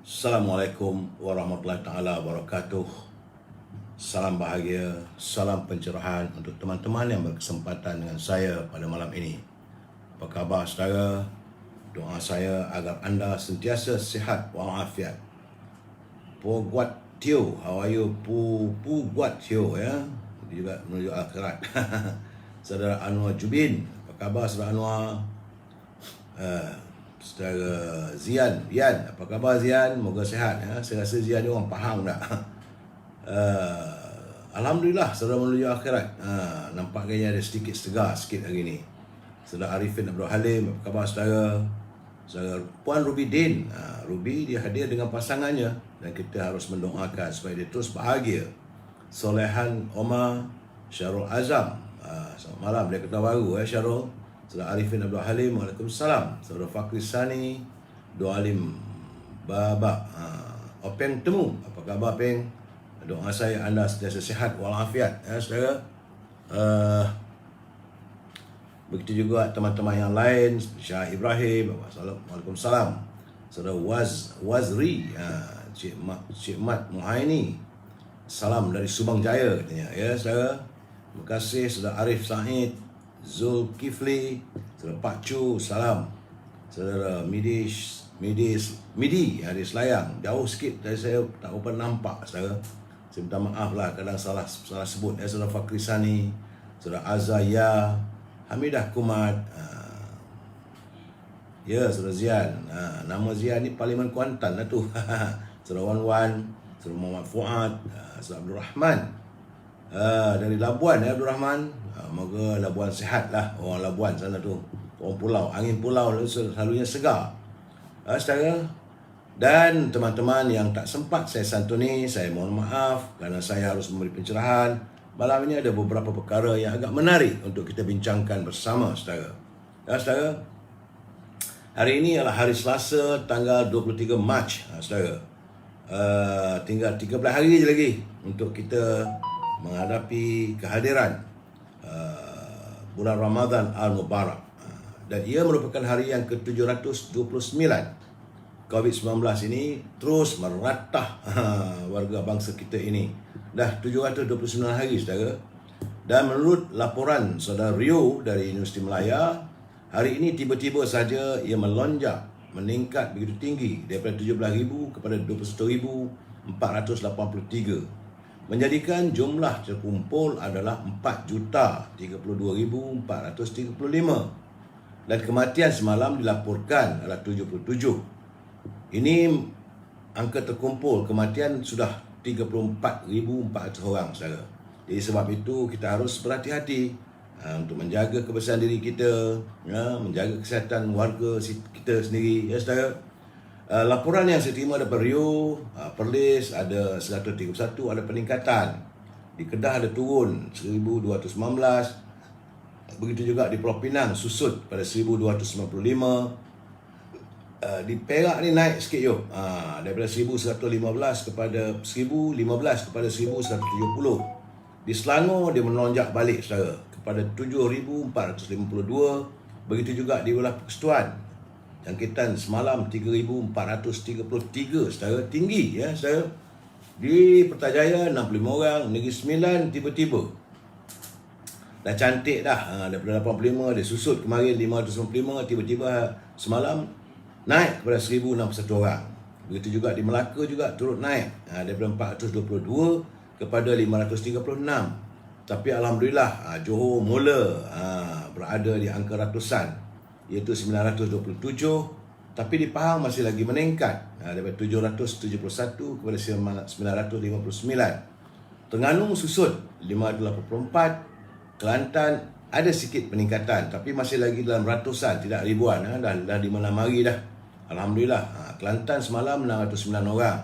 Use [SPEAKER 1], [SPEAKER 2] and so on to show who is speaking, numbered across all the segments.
[SPEAKER 1] Assalamualaikum warahmatullahi taala wabarakatuh. Salam bahagia, salam pencerahan untuk teman-teman yang berkesempatan dengan saya pada malam ini. Apa khabar saudara? Doa saya agar anda sentiasa sihat walafiat. Po guat tio, how are you? Pu guat tio ya. Juga menuju akhirat. Saudara Anwar Jubin, apa khabar saudara Anwar? Saudara Zian, apa khabar Zian? Moga sihat ya. Saya rasa Zian ni orang Pahang tak? Alhamdulillah saudara menuju akhirat. Nampak kayaknya ada sedikit segar sikit hari ni. Saudara Arifin Abdul Halim, apa khabar saudara? Saudara Puan Ruby Din, Ruby dia hadir dengan pasangannya dan kita harus mendoakan supaya dia terus bahagia. Solehan Omar Syarul Azam, selamat malam dari Kota Baru Syarul. Saudara Arifin Abdul Halim, Waalaikumsalam. Saudara Fakri Sani, Doalim Baba, Openg Temu, apa khabar Peng? Doa saya anda sentiasa sihat walafiat ya saudara. Begitu juga teman-teman yang lain, Syah Ibrahim, Waalaikumsalam. Saudara Wazri, Cik Mat Muhaini, salam dari Subang Jaya katanya ya saudara. Terima kasih saudara Arif Said, Zulkifli, saudara Pak Chu, salam. Saudara Midi di Selayang, jauh sikit dari saya tak berapa nampak saudara. Saya minta maaf lah kadang salah sebut ya saudara Fakri Sani, saudara Azaya, Hamidah Kumat, ya saudara Zian, nama Zian ni Parlimen Kuantan lah tu. Saudara Wan, saudara Muhammad Fuad, saudara Abdul Rahman, dari Labuan ya Abdul Rahman. Moga Labuan sihat lah, orang Labuan sana tu, orang pulau, angin pulau selalunya segar saudara. Dan teman-teman yang tak sempat saya santuni, saya mohon maaf kerana saya harus memberi pencerahan. Malam ini ada beberapa perkara yang agak menarik untuk kita bincangkan bersama saudara. Ya saudara, hari ini adalah hari Selasa tanggal 23 Mac saudara. Tinggal 13 hari je lagi untuk kita menghadapi kehadiran bulan Ramadan Al-Mubarak. Dan ia merupakan hari yang ke-729. COVID-19 ini terus meratah warga bangsa kita ini. Dah 729 hari saudara. Dan menurut laporan saudara Rio dari Universiti Melaya, hari ini tiba-tiba saja ia melonjak, meningkat begitu tinggi daripada 17,000 kepada 21,483. Menjadikan jumlah terkumpul adalah 4,032,435. Dan kematian semalam dilaporkan adalah 77. Ini angka terkumpul kematian sudah 34,400 orang saudara. Jadi sebab itu kita harus berhati-hati untuk menjaga kebersihan diri kita, ya, menjaga kesihatan warga kita sendiri ya saudara. Laporan yang saya terima daripada Rio, Perlis ada 131 ada peningkatan. Di Kedah ada turun 1,219. Begitu juga di Pulau Pinang susut pada 1,295. Di Perak ni naik sikit yo. Daripada 1,115 kepada 1,015 kepada 1,170. Di Selangor dia melonjak balik saudara kepada 7,452. Begitu juga di wilayah Persekutuan. Jangkitan semalam 3,433 saudara, tinggi ya saudara. Di Putrajaya 65 orang, Negeri Sembilan tiba-tiba dah cantik dah, daripada 85 dia susut kemarin 595, tiba-tiba semalam naik kepada 1,061 orang. Begitu juga di Melaka juga turut naik daripada 422 kepada 536. Tapi Alhamdulillah Johor mula berada di angka ratusan, iaitu 927. Tapi di Pahang masih lagi meningkat daripada 771 kepada 959. Terengganu susut 584. Kelantan ada sikit peningkatan tapi masih lagi dalam ratusan, tidak ribuan. Dah di mana mari dah. Alhamdulillah. Kelantan semalam 609 orang.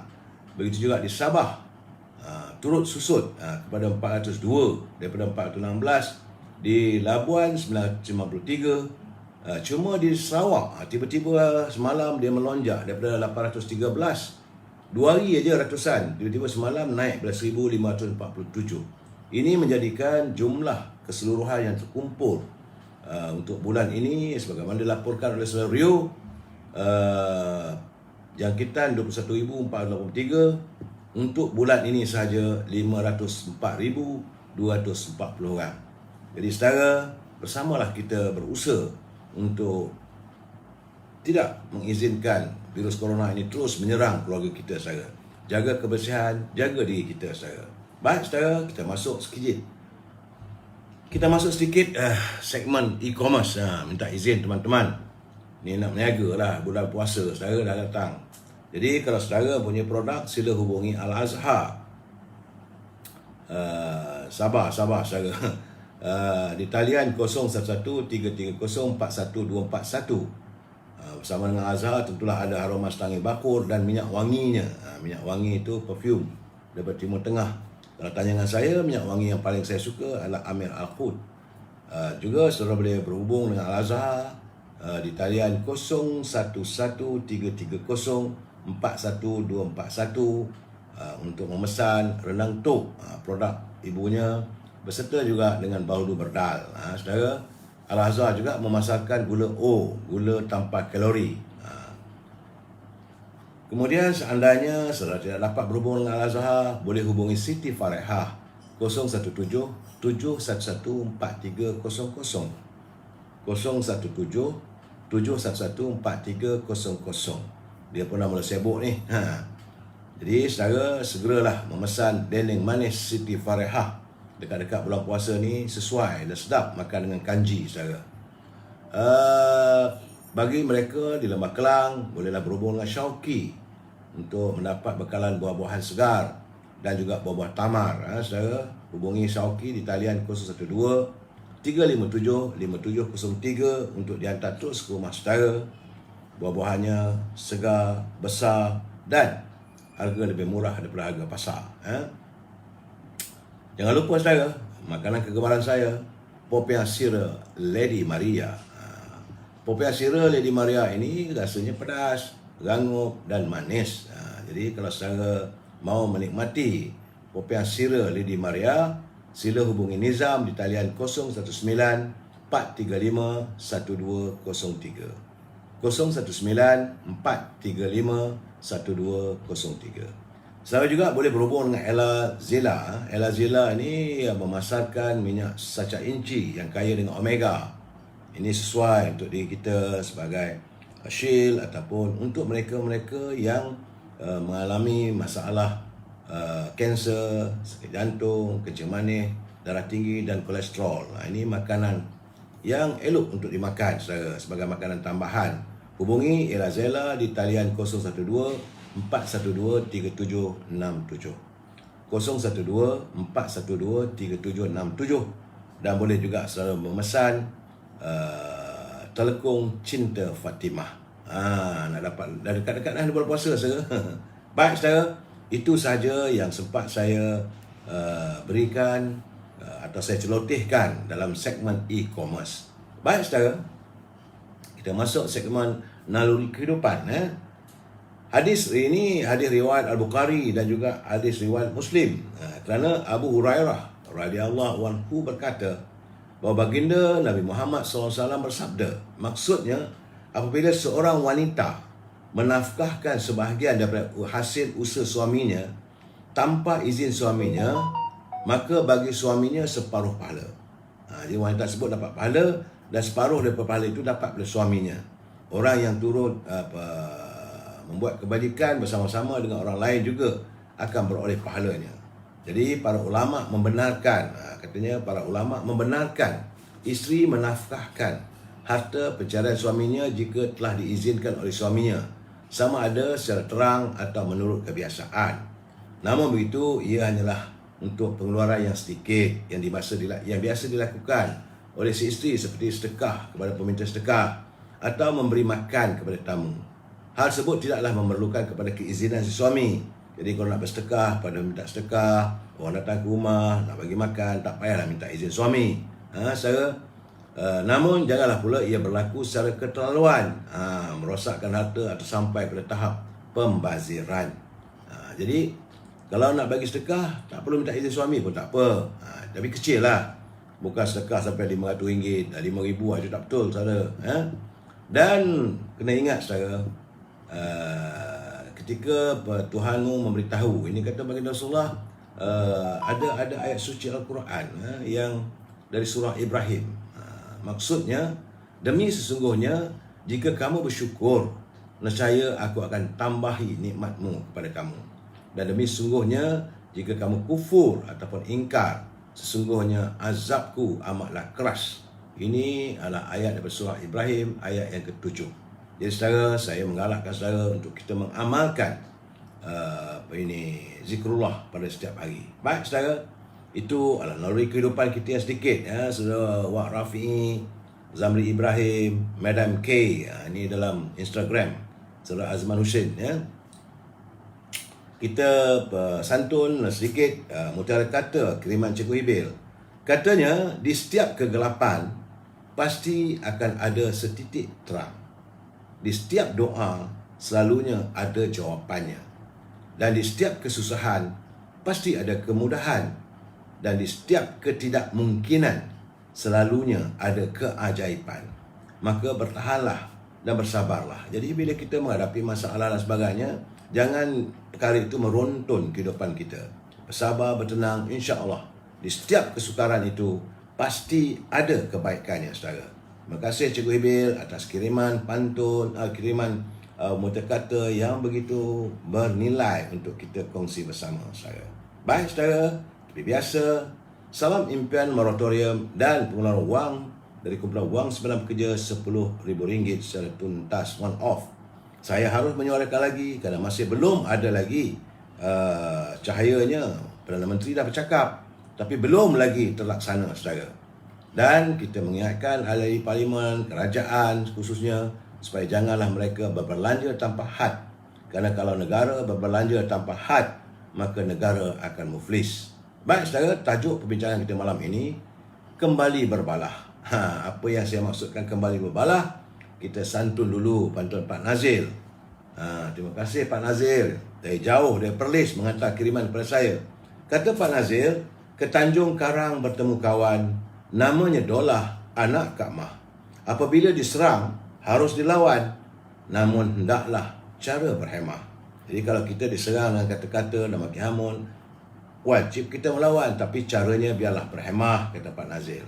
[SPEAKER 1] Begitu juga di Sabah turut susut kepada 402 daripada 416. Di Labuan 953. Cuma di Sarawak tiba-tiba semalam dia melonjak daripada 813. 2 hari aja ratusan, tiba-tiba semalam naik pada 1,547. Ini menjadikan jumlah keseluruhan yang terkumpul untuk bulan ini sebagaimana dilaporkan oleh saudara Rio, jangkitan 21,483. Untuk bulan ini sahaja 504,240 orang. Jadi saudara, bersamalah kita berusaha untuk tidak mengizinkan virus corona ini terus menyerang keluarga kita saudara. Jaga kebersihan, jaga diri kita saudara. Baik saudara, kita masuk sedikit segmen e-commerce. Minta izin teman-teman. Ni nak berniaga lah, bulan puasa saudara dah datang. Jadi kalau saudara punya produk, sila hubungi Al-Azhar. Sabar saudara. Di talian 0113304141. Bersama dengan Azhar tentulah ada aroma setangi bakur dan minyak wanginya. Minyak wangi itu perfume daripada Timur Tengah. Kalau tanya dengan saya, minyak wangi yang paling saya suka adalah Amir Al-Khud. Juga saudara boleh berhubung dengan Al-Azhar di talian 0113304141 untuk memesan renang tok, produk ibunya, beserta juga dengan bahulu berdal. Saudara, Al-Azhar juga memasarkan gula O, gula tanpa kalori. Kemudian seandainya saudara tidak dapat berhubung dengan Al-Azhar, boleh hubungi Siti Farehah 017-711-4300. 017-711-4300. Dia pun dah mula sibuk ni. Jadi saudara segeralah memesan dendeng manis Siti Farehah. Dekat-dekat bulan puasa ni sesuai dan sedap makan dengan kanji saudara. Bagi mereka di Lembah Kelang, bolehlah berhubung dengan Syauqi untuk mendapat bekalan buah-buahan segar dan juga buah-buah tamar. Saudara hubungi Syauqi di talian 012-357-5703 untuk dihantar terus ke rumah saudara. Buah-buahannya segar, besar dan harga lebih murah daripada harga pasar. Jangan lupa saudara, makanan kegemaran saya, Popiah Sirih Lady Maria. Popiah Sirih Lady Maria ini rasanya pedas, rangup dan manis. Jadi kalau saudara mau menikmati Popiah Sirih Lady Maria, sila hubungi Nizam di talian 019-435-1203. 019-435-1203. Saudara juga boleh berhubung dengan Ella Zila. Ella Zila ini memasarkan minyak saca inci yang kaya dengan omega. Ini sesuai untuk diri kita sebagai Shield ataupun untuk mereka-mereka yang mengalami masalah kanser, sakit jantung, kencing manis, darah tinggi dan kolesterol. Ini makanan yang elok untuk dimakan sebagai makanan tambahan. Hubungi Ella Zila di talian 012-412-3767. 012-412-3767. Dan boleh juga saudara memesan telekung Cinta Fatimah. Nak dapat dah dekat-dekat dah bulan puasa saudara. Baik saudara, itu sahaja yang sempat saya berikan atau saya celotehkan dalam segmen e-commerce. Baik saudara, kita masuk segmen naluri kehidupan. Hadis ini hadis riwayat Al-Bukhari dan juga hadis riwayat Muslim. Kerana Abu Hurairah radhiyallahu anhu berkata bahawa baginda Nabi Muhammad SAW bersabda, maksudnya apabila seorang wanita menafkahkan sebahagian daripada hasil usaha suaminya tanpa izin suaminya, maka bagi suaminya separuh pahala. Jadi wanita tersebut dapat pahala dan separuh daripada pahala itu dapat oleh suaminya. Orang yang turut membuat kebajikan bersama-sama dengan orang lain juga akan beroleh pahalanya. Jadi para ulama membenarkan, katanya para ulama membenarkan isteri menafkahkan harta pencarian suaminya jika telah diizinkan oleh suaminya, sama ada secara terang atau menurut kebiasaan. Namun begitu, ia hanyalah untuk pengeluaran yang sedikit yang biasa dilakukan oleh si isteri, seperti sedekah kepada peminta sedekah atau memberi makan kepada tamu. Hal tersebut tidaklah memerlukan kepada keizinan si suami. Jadi kalau nak bersedekah pada minta sedekah, orang datang ke rumah nak bagi makan, tak payahlah minta izin suami. Namun janganlah pula ia berlaku secara keterlaluan, merosakkan harta atau sampai pada tahap pembaziran. Jadi kalau nak bagi sedekah, tak perlu minta izin suami pun tak apa. Tapi kecil lah. Bukan sedekah sampai RM500, RM5,000 itu tak betul, saudara. Dan kena ingat, saudara, ketika Tuhanmu memberitahu, ini kata baginda Rasulullah, ada ayat suci Al-Quran yang dari surah Ibrahim. Maksudnya, demi sesungguhnya jika kamu bersyukur, nescaya aku akan tambahi nikmatmu kepada kamu. Dan demi sesungguhnya jika kamu kufur ataupun ingkar, sesungguhnya azabku amatlah keras. Ini adalah ayat daripada surah Ibrahim, ayat yang ke-7. Jadi saudara, saya menggalakkan saudara untuk kita mengamalkan zikrullah pada setiap hari. Baik saudara, itu adalah naluri kehidupan kita yang sedikit. Saudara Wak Rafi'i, Zamri Ibrahim, Madam K, ini dalam Instagram. Saudara Azman Hussein. Kita santun sedikit mutiara kata kiriman Cikgu Ibil. Katanya, di setiap kegelapan pasti akan ada setitik terang. Di setiap doa selalunya ada jawapannya. Dan di setiap kesusahan pasti ada kemudahan. Dan di setiap ketidakmungkinan selalunya ada keajaiban. Maka bertahanlah dan bersabarlah. Jadi bila kita menghadapi masalah dan sebagainya, jangan perkara itu merontun kehidupan kita. Bersabar, bertenang, insya-Allah di setiap kesukaran itu pasti ada kebaikannya, saudara. Terima kasih Cikgu Ibil atas kiriman pantun, kiriman mutiara yang begitu bernilai untuk kita kongsi bersama, saudara. Baik saudara, seperti biasa, salam impian moratorium dan pengeluaran wang dari kumpulan wang sebenar pekerja RM10,000 secara tuntas one off. Saya harus menyuarakan lagi kerana masih belum ada lagi cahayanya. Perdana Menteri dah bercakap, tapi belum lagi terlaksana, saudara. Dan kita mengingatkan ahli parlimen, kerajaan khususnya, supaya janganlah mereka berbelanja tanpa had. Kerana kalau negara berbelanja tanpa had, maka negara akan muflis. Baik saudara, tajuk perbincangan kita malam ini, kembali berbalah. Apa yang saya maksudkan kembali berbalah? Kita santun dulu pantun Pak Nazil. Terima kasih Pak Nazil. Dari jauh, dari Perlis menghantar kiriman kepada saya. Kata Pak Nazil, ke Tanjung Karang bertemu kawan, namanya Dolah, anak Kak Mah. Apabila diserang, harus dilawan, namun hendaklah cara berhemah. Jadi kalau kita diserang dengan kata-kata dan maki hamun, wajib kita melawan, tapi caranya biarlah berhemah, kata Pak Nazil.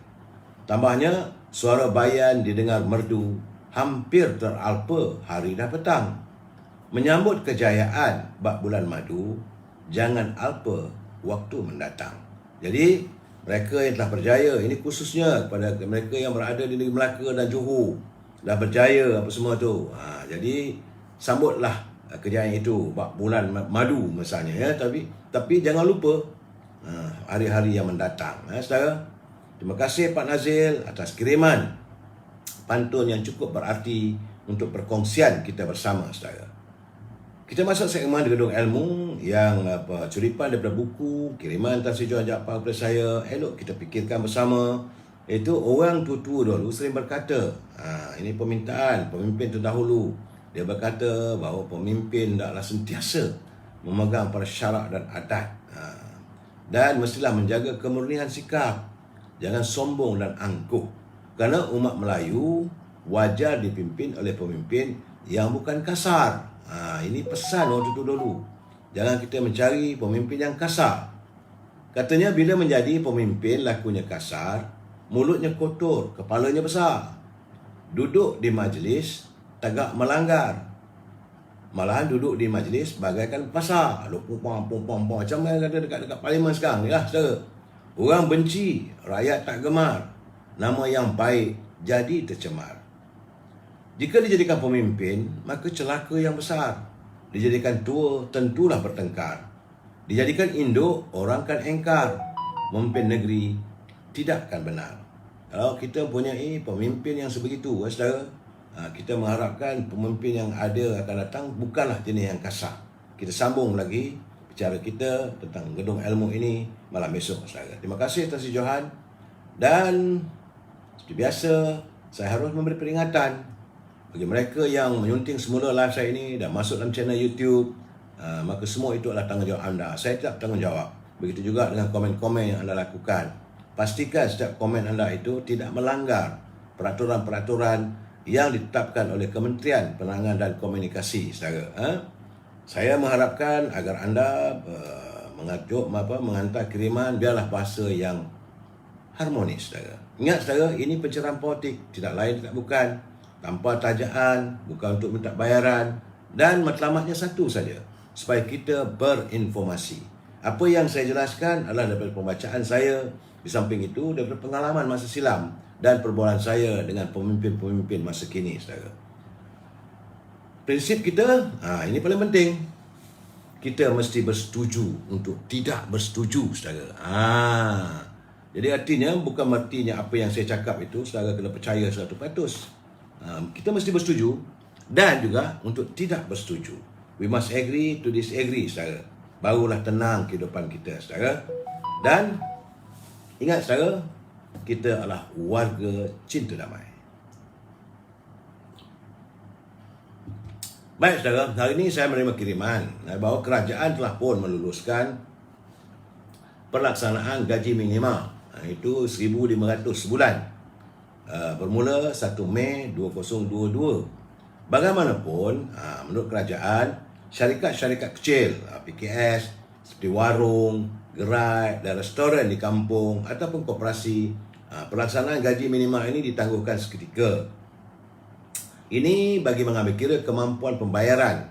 [SPEAKER 1] Tambahnya, suara bayan didengar merdu, hampir teralpa hari dah petang. Menyambut kejayaan bak bulan madu, jangan alpa waktu mendatang. Jadi, mereka yang telah berjaya, ini khususnya kepada mereka yang berada di negeri Melaka dan Johor, dah berjaya apa semua tu. Jadi, sambutlah kejayaan itu bak bulan madu misalnya, ya. Tapi jangan lupa hari-hari yang mendatang, saudara. Terima kasih Pak Nazil atas kiriman pantun yang cukup berarti untuk perkongsian kita bersama, saudara. Kita masuk segmen Gedung Ilmu yang curipan daripada buku, kiriman Tan Sri Johan Jaafar kepada saya. Elok kita fikirkan bersama. Itu orang tua-tua dulu sering berkata, ini permintaan pemimpin terdahulu. Dia berkata bahawa pemimpin hendaklah sentiasa memegang pada syarak dan adat. Dan mestilah menjaga kemurnian sikap. Jangan sombong dan angkuh. Kerana umat Melayu wajar dipimpin oleh pemimpin yang bukan kasar. Ini pesan waktu itu dulu. Jangan kita mencari pemimpin yang kasar. Katanya bila menjadi pemimpin lakunya kasar, mulutnya kotor, kepalanya besar. Duduk di majlis tagak melanggar. Malahan duduk di majlis bagaikan pasar. Macam yang kata dekat parlimen sekarang ni lah, saudara. Orang benci, rakyat tak gemar. Nama yang baik jadi tercemar. Jika dijadikan pemimpin, maka celaka yang besar. Dijadikan tua, tentulah bertengkar. Dijadikan induk, orang kan engkar. Memimpin negeri tidak akan benar. Kalau kita mempunyai pemimpin yang sebegitu, saudara, kita mengharapkan pemimpin yang ada akan datang bukanlah jenis yang kasar. Kita sambung lagi bicara kita tentang Gedung Ilmu ini malam besok, saudara. Terima kasih Tan Sri Johan. Dan seperti biasa, saya harus memberi peringatan bagi mereka yang menyunting semula live saya ini dan masuk dalam channel YouTube, maka semua itu adalah tanggungjawab anda. Saya tidak bertanggungjawab. Begitu juga dengan komen-komen yang anda lakukan. Pastikan setiap komen anda itu tidak melanggar peraturan-peraturan yang ditetapkan oleh Kementerian Penerangan dan Komunikasi, saudara. Saya mengharapkan agar anda menghantar kiriman biarlah bahasa yang harmonis, saudara. Ingat, saudara, ini pencerahan politik, tidak lain tidak bukan, tanpa tajaan, bukan untuk minta bayaran, dan matlamatnya satu saja, supaya kita berinformasi. Apa yang saya jelaskan adalah daripada pembacaan saya, di samping itu daripada pengalaman masa silam dan perbualan saya dengan pemimpin-pemimpin masa kini, saudara. Prinsip kita, ini paling penting. Kita mesti bersetuju untuk tidak bersetuju, saudara. Jadi artinya bukan artinya apa yang saya cakap itu saudara kena percaya 100%. Kita mesti bersetuju dan juga untuk tidak bersetuju. We must agree to disagree, saudara. Barulah tenang kehidupan kita, saudara. Dan ingat, saudara, kita adalah warga cinta damai. Baik, saudara, hari ini saya menerima kiriman bahawa kerajaan telah pun meluluskan pelaksanaan gaji minima, itu 1,500 sebulan, bermula 1 Mei 2022. Bagaimanapun, menurut kerajaan, syarikat-syarikat kecil, PKS, seperti warung, gerai dan restoran di kampung ataupun koperasi, pelaksanaan gaji minima ini ditangguhkan seketika. Ini bagi mengambil kira kemampuan pembayaran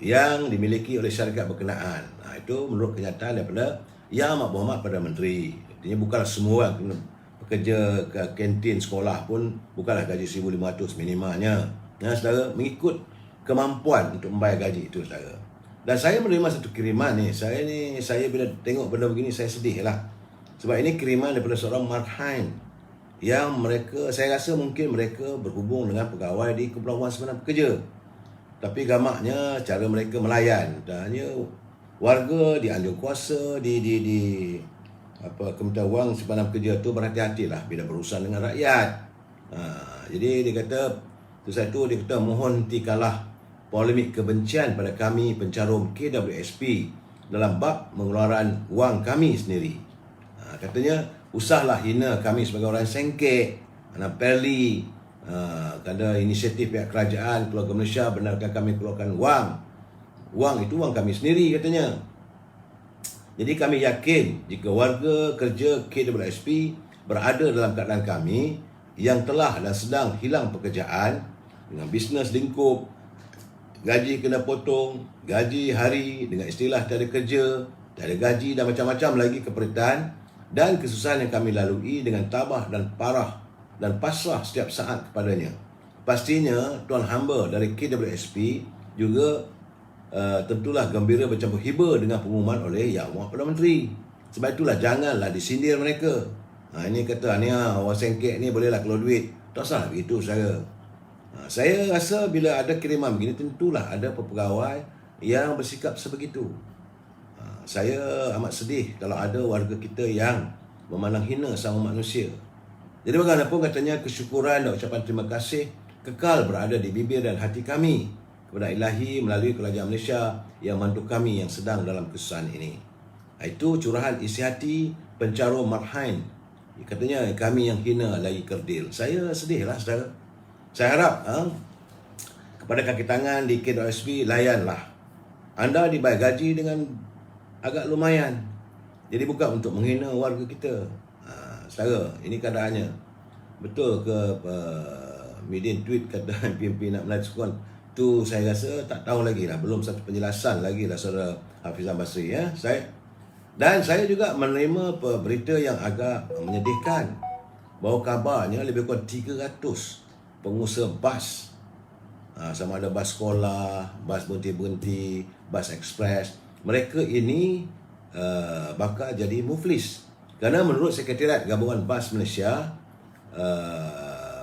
[SPEAKER 1] yang dimiliki oleh syarikat berkenaan. Itu menurut kenyataan daripada Yang Amat Berhormat Perdana Menteri. Artinya bukanlah semua orang bekerja ke kantin sekolah pun bukanlah gaji 1,500 minimanya. Saudara, mengikut kemampuan untuk membayar gaji itu, saudara. Dan saya menerima satu kiriman ni. Saya bila tengok benda begini saya sedih lah. Sebab ini kiriman daripada seorang marhain yang mereka, saya rasa mungkin mereka berhubung dengan pegawai di Kumpulan Wang Simpanan Pekerja. Tapi gamaknya cara mereka melayan. Dan warga dianjur kuasa di Kementerian Wang Simpanan Pekerja tu berhati-hatilah bila berurusan dengan rakyat. Jadi dia kata, dia kata mohon hentikanlah polemik kebencian pada kami pencarum KWSP dalam bab pengeluaran wang kami sendiri. Katanya, usahlah hina kami sebagai orang sengkek, anak perli, kerana inisiatif pihak kerajaan keluarga Malaysia benarkan kami keluarkan wang. Wang itu wang kami sendiri, katanya. Jadi kami yakin jika warga kerja KWSP berada dalam keadaan kami yang telah dan sedang hilang pekerjaan dengan bisnes lingkup, gaji kena potong, gaji hari dengan istilah tiada kerja, tiada gaji dan macam-macam lagi keperitan dan kesusahan yang kami lalui dengan tabah dan parah dan pasrah setiap saat kepadanya. Pastinya tuan hamba dari KWSP juga tentulah gembira bercampur hiba dengan pengumuman oleh Yang Amat Perdana Menteri. Sebab itulah janganlah disindir mereka. Ini kata ni orang sengkek ni bolehlah keluar duit. Tak salah begitu, saya. Saya rasa bila ada kiriman begini tentulah ada pegawai yang bersikap sebegitu. Saya amat sedih kalau ada warga kita yang memandang hina sama manusia. Jadi bagaimanapun katanya kesyukuran dan ucapan terima kasih kekal berada di bibir dan hati kami kepada Ilahi melalui Kerajaan Malaysia yang membantu kami yang sedang dalam kesusahan ini. Itu curahan isi hati pencarum marhain. Katanya kami yang hina lagi kerdil. Saya sedihlah, saudara. Saya harap kepada kaki tangan di KWSP layanlah. Anda dibayar gaji dengan agak lumayan. Jadi bukan untuk menghina warga kita. Saudara, ini keadaannya. Betul ke Midin tweet kata PMP nak menarik sukan? Tu saya rasa tak tahu lagi lah. Belum satu penjelasan lagi lah saudara Hafizan Basri. Dan saya juga menerima berita yang agak menyedihkan bahawa kabarnya lebih kurang 300 pengusaha bas, sama ada bas sekolah, bas berhenti-berhenti, bas ekspres, mereka ini bakal jadi muflis. Kerana menurut Sekretariat Gabungan Bas Malaysia,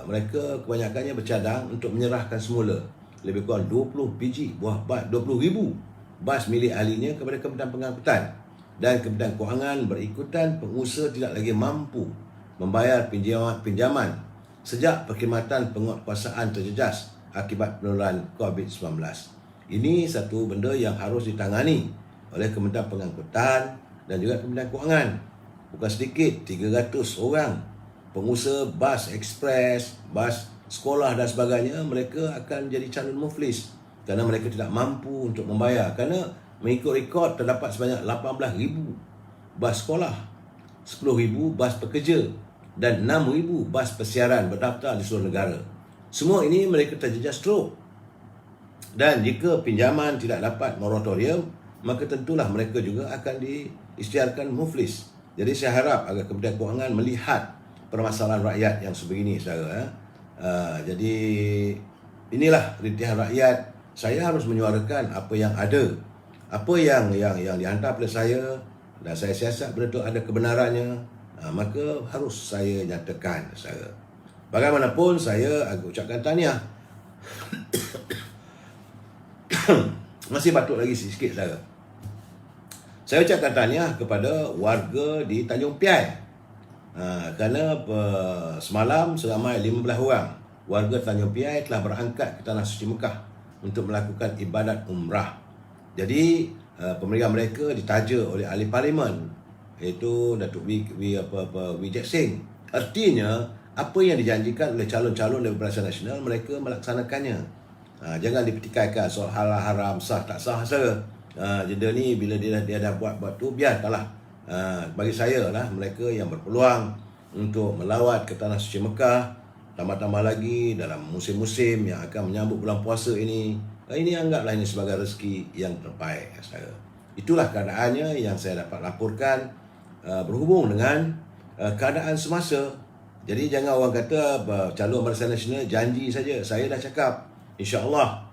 [SPEAKER 1] mereka kebanyakannya bercadang untuk menyerahkan semula lebih kurang 20 biji buah bas, 20,000 bas milik ahlinya kepada Kementerian Pengangkutan dan Kementerian Kewangan berikutan pengusaha tidak lagi mampu membayar pinjaman sejak perkhidmatan penguatkuasaan terjejas akibat penularan COVID-19. Ini satu benda yang harus ditangani oleh Kementerian Pengangkutan dan juga Kementerian Kewangan. Bukan sedikit, 300 orang pengusaha bas ekspres, bas sekolah dan sebagainya, mereka akan jadi calon muflis. kerana mereka tidak mampu untuk membayar. Kerana mengikut rekod terdapat sebanyak 18,000 bas sekolah, 10,000 bas pekerja dan 6,000 bas persiaran berdaftar di seluruh negara. Semua ini mereka terjejas stroke. Dan jika pinjaman tidak dapat moratorium, maka tentulah mereka juga akan diisytiharkan muflis. Jadi saya harap agar Kementerian Kewangan melihat permasalahan rakyat yang sebegini, saudara. Jadi inilah rintihan rakyat. Saya harus menyuarakan apa yang ada, apa yang dihantar pada saya, dan saya siasat benda itu ada kebenarannya, maka harus saya nyatakan, saudara. Bagaimanapun saya agak ucapkan tahniah. Masih batuk lagi sikit, saudara. Saya ucapkan tahniah kepada warga di Tanjung Piai, kerana semalam seramai 15 orang warga Tanjung Piai telah berangkat ke Tanah Suci Mekah untuk melakukan ibadat umrah. Jadi pemeriksaan mereka ditaja oleh ahli parlimen, iaitu Datuk Wijek Singh. Artinya apa yang dijanjikan oleh calon-calon dari Barisan Nasional, mereka melaksanakannya. Jangan dipertikaikan soal halal haram, sah tak sah, saudara. Jeda ni bila dia dah buat tu, biarlah. Bagi saya lah, mereka yang berpeluang untuk melawat ke Tanah Suci Mekah, tambah-tambah lagi dalam musim-musim yang akan menyambut bulan puasa ini anggaplah ini sebagai rezeki yang terbaik, saudara. Itulah keadaannya yang saya dapat laporkan berhubung dengan keadaan semasa. Jadi jangan orang kata calon Barisan Nasional janji saja. Saya dah cakap, insya-Allah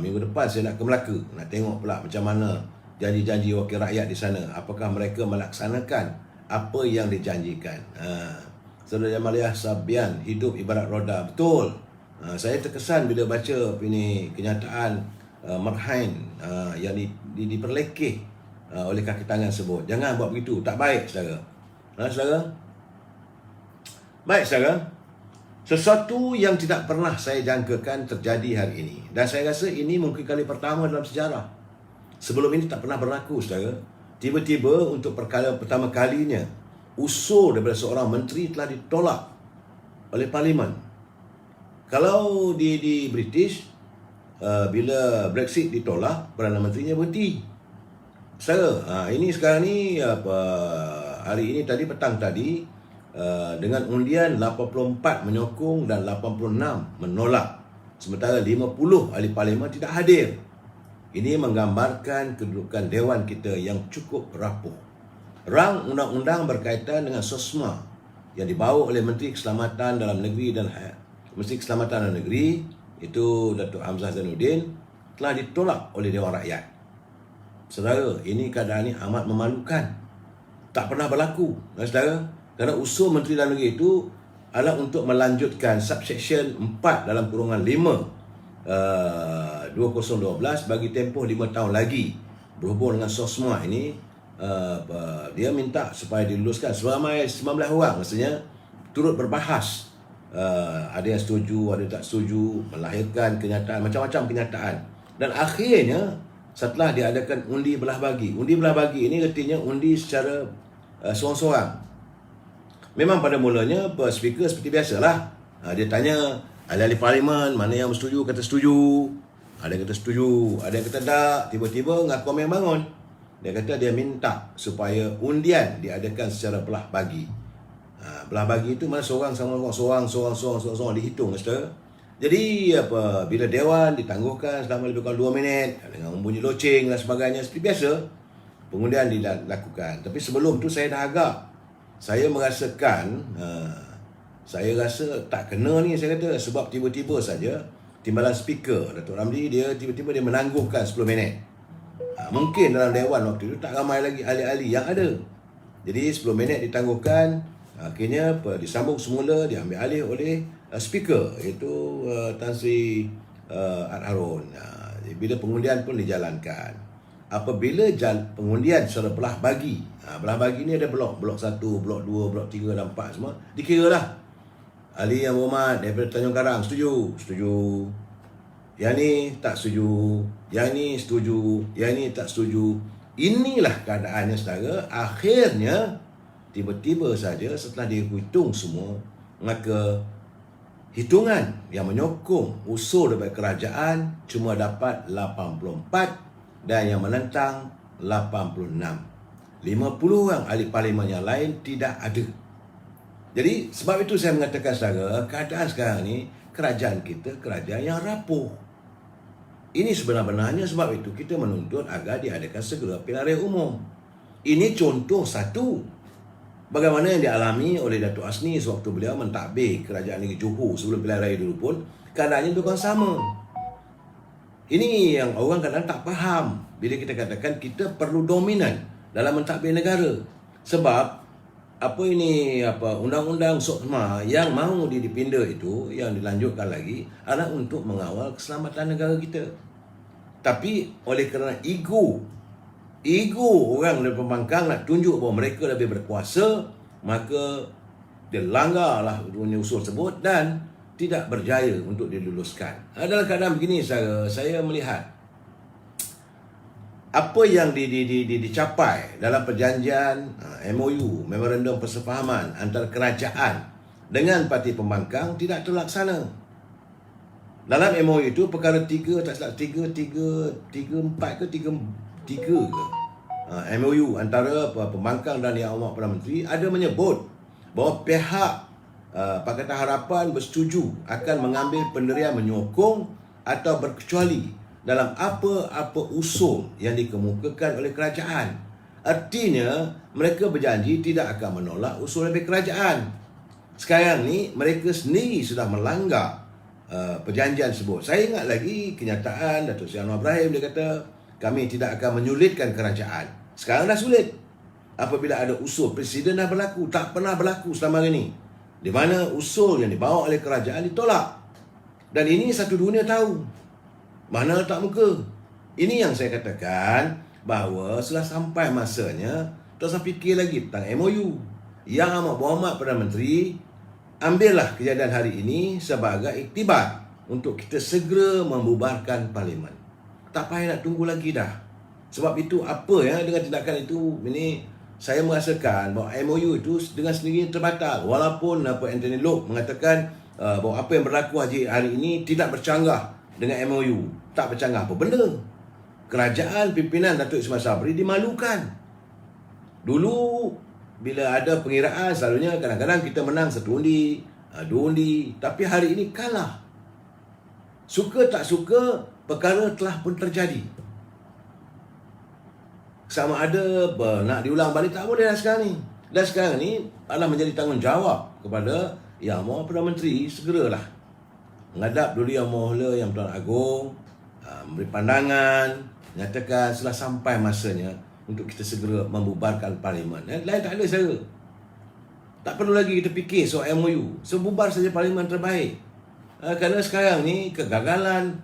[SPEAKER 1] minggu depan saya nak ke Melaka, nak tengok pula macam mana janji-janji wakil rakyat di sana. Apakah mereka melaksanakan apa yang dijanjikan? Saudara Jamaliah Sabian, hidup ibarat roda. Betul. Saya terkesan bila baca ini kenyataan Marhain yang diperlekeh oleh kaki tangan sebut. Jangan buat begitu, tak baik, saudara. Saudara? Baik, saudara. Sesuatu yang tidak pernah saya jangkakan terjadi hari ini. Dan saya rasa ini mungkin kali pertama dalam sejarah. Sebelum ini tak pernah berlaku, saudara. Tiba-tiba untuk perkara pertama kalinya, usul daripada seorang menteri telah ditolak oleh parlimen. Kalau di British, bila Brexit ditolak, Perdana Menterinya berhenti. Saudara, ini sekarang ni hari ini tadi, petang tadi, dengan undian 84 menyokong dan 86 menolak, sementara 50 ahli parlimen tidak hadir. Ini menggambarkan kedudukan Dewan kita yang cukup rapuh. Rang undang-undang berkaitan dengan SOSMA yang dibawa oleh Menteri Keselamatan Dalam Negeri dan Menteri Keselamatan Dalam Negeri, itu Datuk Hamzah Zainuddin, telah ditolak oleh Dewan Rakyat. Saudara, ini keadaan ini amat memalukan. Tak pernah berlaku, saudara. Kerana usul Menteri Dalam Negeri itu adalah untuk melanjutkan subsection 4 dalam kurungan 5 2012 bagi tempoh 5 tahun lagi berhubung dengan SOSMA ini. Dia minta supaya diluluskan seramai 19 orang, maksudnya turut berbahas. Ada yang setuju, ada yang tak setuju, melahirkan kenyataan, macam-macam kenyataan. Dan akhirnya setelah diadakan undi belah bagi. Undi belah bagi ini artinya undi secara seorang-seorang. Memang pada mulanya speaker seperti biasalah. Dia tanya ahli-ahli parlimen mana yang setuju, kata setuju. Ada yang kata setuju, ada yang kata tak. Tiba-tiba ngaku yang bangun. Dia kata dia minta supaya undian diadakan secara belah bagi. Belah bagi itu mana seorang sama seorang dihitung, saudara. Jadi bila dewan ditangguhkan selama lebih kurang 2 minit dengan membunyi loceng dan sebagainya seperti biasa, pengundian dilakukan. Tapi sebelum tu saya dah agak, saya merasakan saya rasa tak kena ni, saya kata, sebab tiba-tiba saja timbalan speaker Datuk Ramli dia tiba-tiba dia menangguhkan 10 minit. Mungkin dalam dewan waktu itu tak ramai lagi ahli-ahli yang ada. Jadi 10 minit ditangguhkan, akhirnya disambung semula, diambil alih oleh speaker, iaitu Tan Sri Ad Harun. Bila pengundian pun dijalankan. Apabila pengundian secara belah bagi, belah bagi ni ada blok 1, blok 2, blok 3 dan 4 semua, dikira lah. Ahli Yang Berhormat daripada Tanjung Karang setuju. Yang ni tak setuju. Yang ni setuju. Yang ni tak setuju. Inilah keadaannya, saudara. Akhirnya tiba-tiba saja setelah dihitung semua, maka hitungan yang menyokong usul daripada kerajaan cuma dapat 84 dan yang menentang 86. 50 orang ahli parlimen yang lain tidak ada. Jadi sebab itu saya mengatakan saudara, keadaan sekarang ni kerajaan kita kerajaan yang rapuh. Ini sebenar-benarnya sebab itu kita menuntut agar diadakan segera pilihan raya umum. Ini contoh satu bagaimana yang dialami oleh Datuk Asni sewaktu beliau mentadbir kerajaan negeri Johor sebelum pilihan raya dulu pun keadaannya bukan sama. Ini yang orang kadang tak faham bila kita katakan kita perlu dominan dalam mentadbir negara. Sebab undang-undang SOKMA yang mahu dipinda itu, yang dilanjutkan lagi adalah untuk mengawal keselamatan negara kita. Tapi oleh kerana ego orang dari pembangkang nak tunjuk bahawa mereka lebih berkuasa, maka dia langgarlah usul tersebut dan tidak berjaya untuk diluluskan. Dalam keadaan begini saya melihat apa yang dicapai dalam perjanjian MOU, Memorandum Persefahaman antara kerajaan dengan parti pembangkang tidak terlaksana. Dalam MOU itu perkara 3 ke MOU antara pembangkang dan Yang Amat Perdana Menteri ada menyebut bahawa pihak Pakatan Harapan bersetuju akan mengambil pendirian menyokong atau berkecuali dalam apa-apa usul yang dikemukakan oleh kerajaan. Artinya mereka berjanji tidak akan menolak usul dari kerajaan. Sekarang ni mereka sendiri sudah melanggar perjanjian tersebut. Saya ingat lagi kenyataan Datuk Seri Anwar Ibrahim, dia kata kami tidak akan menyulitkan kerajaan. Sekarang dah sulit. Apabila ada usul presiden dah berlaku, tak pernah berlaku selama ini, di mana usul yang dibawa oleh kerajaan ditolak. Dan ini satu dunia tahu mana letak muka. Ini yang saya katakan bahawa sudah sampai masanya tak usah fikir lagi tentang MOU. Yang Amat Berhormat Perdana Menteri, ambillah kejadian hari ini sebagai iktibar untuk kita segera membubarkan parlimen. Tak payah nak tunggu lagi dah. Sebab itu dengan tindakan itu, ini saya merasakan bahawa MOU itu dengan sendirinya terbatal. Walaupun Anthony Loke mengatakan bahawa apa yang berlaku hari ini tidak bercanggah dengan MOU. Tak bercanggah apa benda. Kerajaan pimpinan Datuk Ismail Sabri dimalukan. Dulu bila ada pengiraan, selalunya kadang-kadang kita menang 1 undi, 2 undi, tapi hari ini kalah. Suka tak suka, perkara telah pun terjadi. Sama ada nak diulang balik tak boleh dah sekarang ni. Dan sekarang ni adalah menjadi tanggungjawab kepada Yang Amat Perdana Menteri segeralah menghadap dulu Yang Mohla, Yang Tuan Agong, memberi pandangan, menyatakan sudah sampai masanya untuk kita segera membubarkan parlimen. Lain tak ada cara. Tak perlu lagi kita fikir soal MOU. Sebubar saja parlimen terbaik. Kerana sekarang ni kegagalan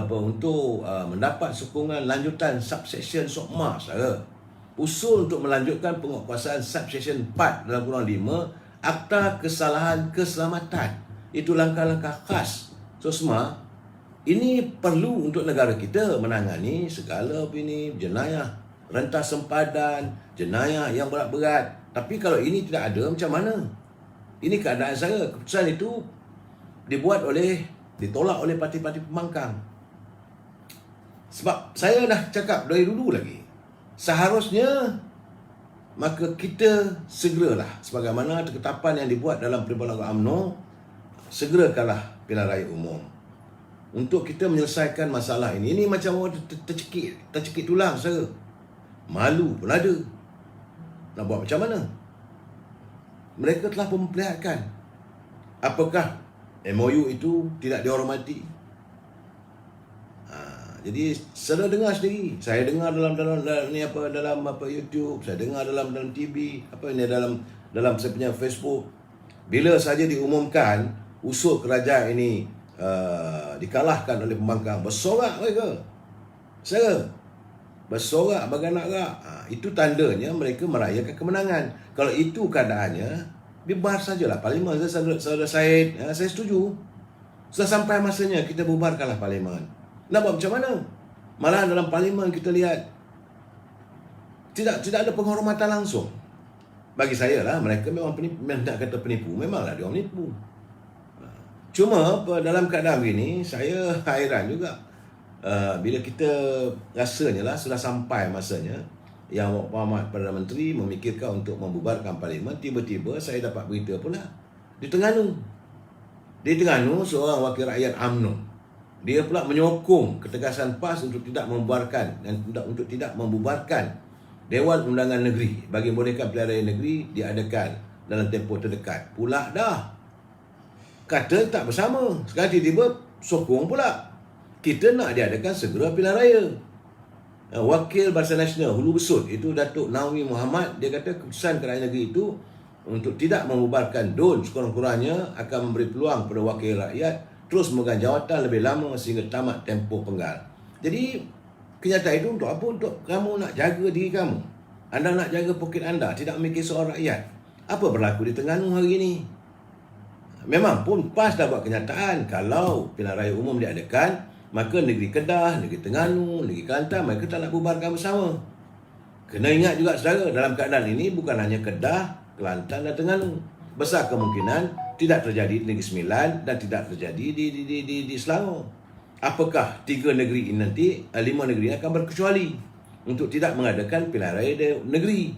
[SPEAKER 1] untuk mendapat sokongan lanjutan subsection SOKMA, saudara. Usul untuk melanjutkan penguatkuasaan subsection 4 dalam kurang 5 Akta Kesalahan Keselamatan. Itu langkah-langkah khas SOSMA. Ini perlu untuk negara kita menangani segala jenayah rentas sempadan, jenayah yang berat-berat. Tapi kalau ini tidak ada, macam mana? Ini keadaan saya. Keputusan itu ditolak oleh parti-parti pembangkang. Sebab saya dah cakap dari dulu lagi, seharusnya maka kita segeralah, sebagaimana ketetapan yang dibuat dalam Perintah UMNO, segerakanlah pilihan raya umum untuk kita menyelesaikan masalah ini. Ini macam orang tercekik tulang, saudara. Malu pun ada. Nak buat macam mana? Mereka telah memperlihatkan. Apakah MOU itu tidak dihormati? Jadi saudara dengar sendiri. Saya dengar dalam YouTube, saya dengar dalam TV, dalam saya punya Facebook. Bila saja diumumkan usul kerajaan ini dikalahkan oleh pembangkang, bersorak mereka. Saudara, bersorak bagai nak rak. Itu tandanya mereka merayakan kemenangan. Kalau itu keadaannya, bubar sajalah parlimen. Saudara Syed, saya setuju. Sudah sampai masanya kita bubarkanlah parlimen. Nak buat macam mana? Malah dalam parlimen kita lihat tidak ada penghormatan langsung. Bagi saya lah, mereka memang penipu. Nak kata penipu, memanglah dia orang menipu. Cuma dalam keadaan begini, saya hairan juga. Bila kita rasanya lah sudah sampai masanya yang Muhammad Perdana Menteri memikirkan untuk membubarkan Parlimen, tiba-tiba saya dapat berita pula di Terengganu. Di Terengganu, seorang wakil rakyat UMNO, dia pula menyokong ketegasan PAS untuk tidak membubarkan Dewan Undangan Negeri bagi membolehkan pilihan raya negeri diadakan dalam tempoh terdekat. Pula dah kata tak bersama. Sekarang tiba-tiba sokong pula. Kita nak diadakan segera pilihan raya. Wakil Barisan Nasional Hulu Besut itu Datuk Nawi Muhammad, dia kata keputusan kerajaan negeri itu untuk tidak membubarkan DUN sekurang-kurangnya akan memberi peluang kepada wakil rakyat terus memegang jawatan lebih lama sehingga tamat tempoh penggal. Jadi kenyataan itu untuk apa? Untuk kamu nak jaga diri kamu. Anda nak jaga poket anda, tidak memikir soal rakyat. Apa berlaku di Terengganu hari ini? Memang pun PAS dah buat kenyataan kalau pilihan raya umum diadakan, maka negeri Kedah, negeri Terengganu, negeri Kelantan mereka tak nak bubarkan bersama. Kena ingat juga saudara, dalam keadaan ini bukan hanya Kedah, Kelantan dan Terengganu. Besar kemungkinan tidak terjadi di Negeri Sembilan dan tidak terjadi di Selangor. Apakah 3 negeri ini nanti, 5 negeri ini akan berkecuali untuk tidak mengadakan pilihan raya negeri,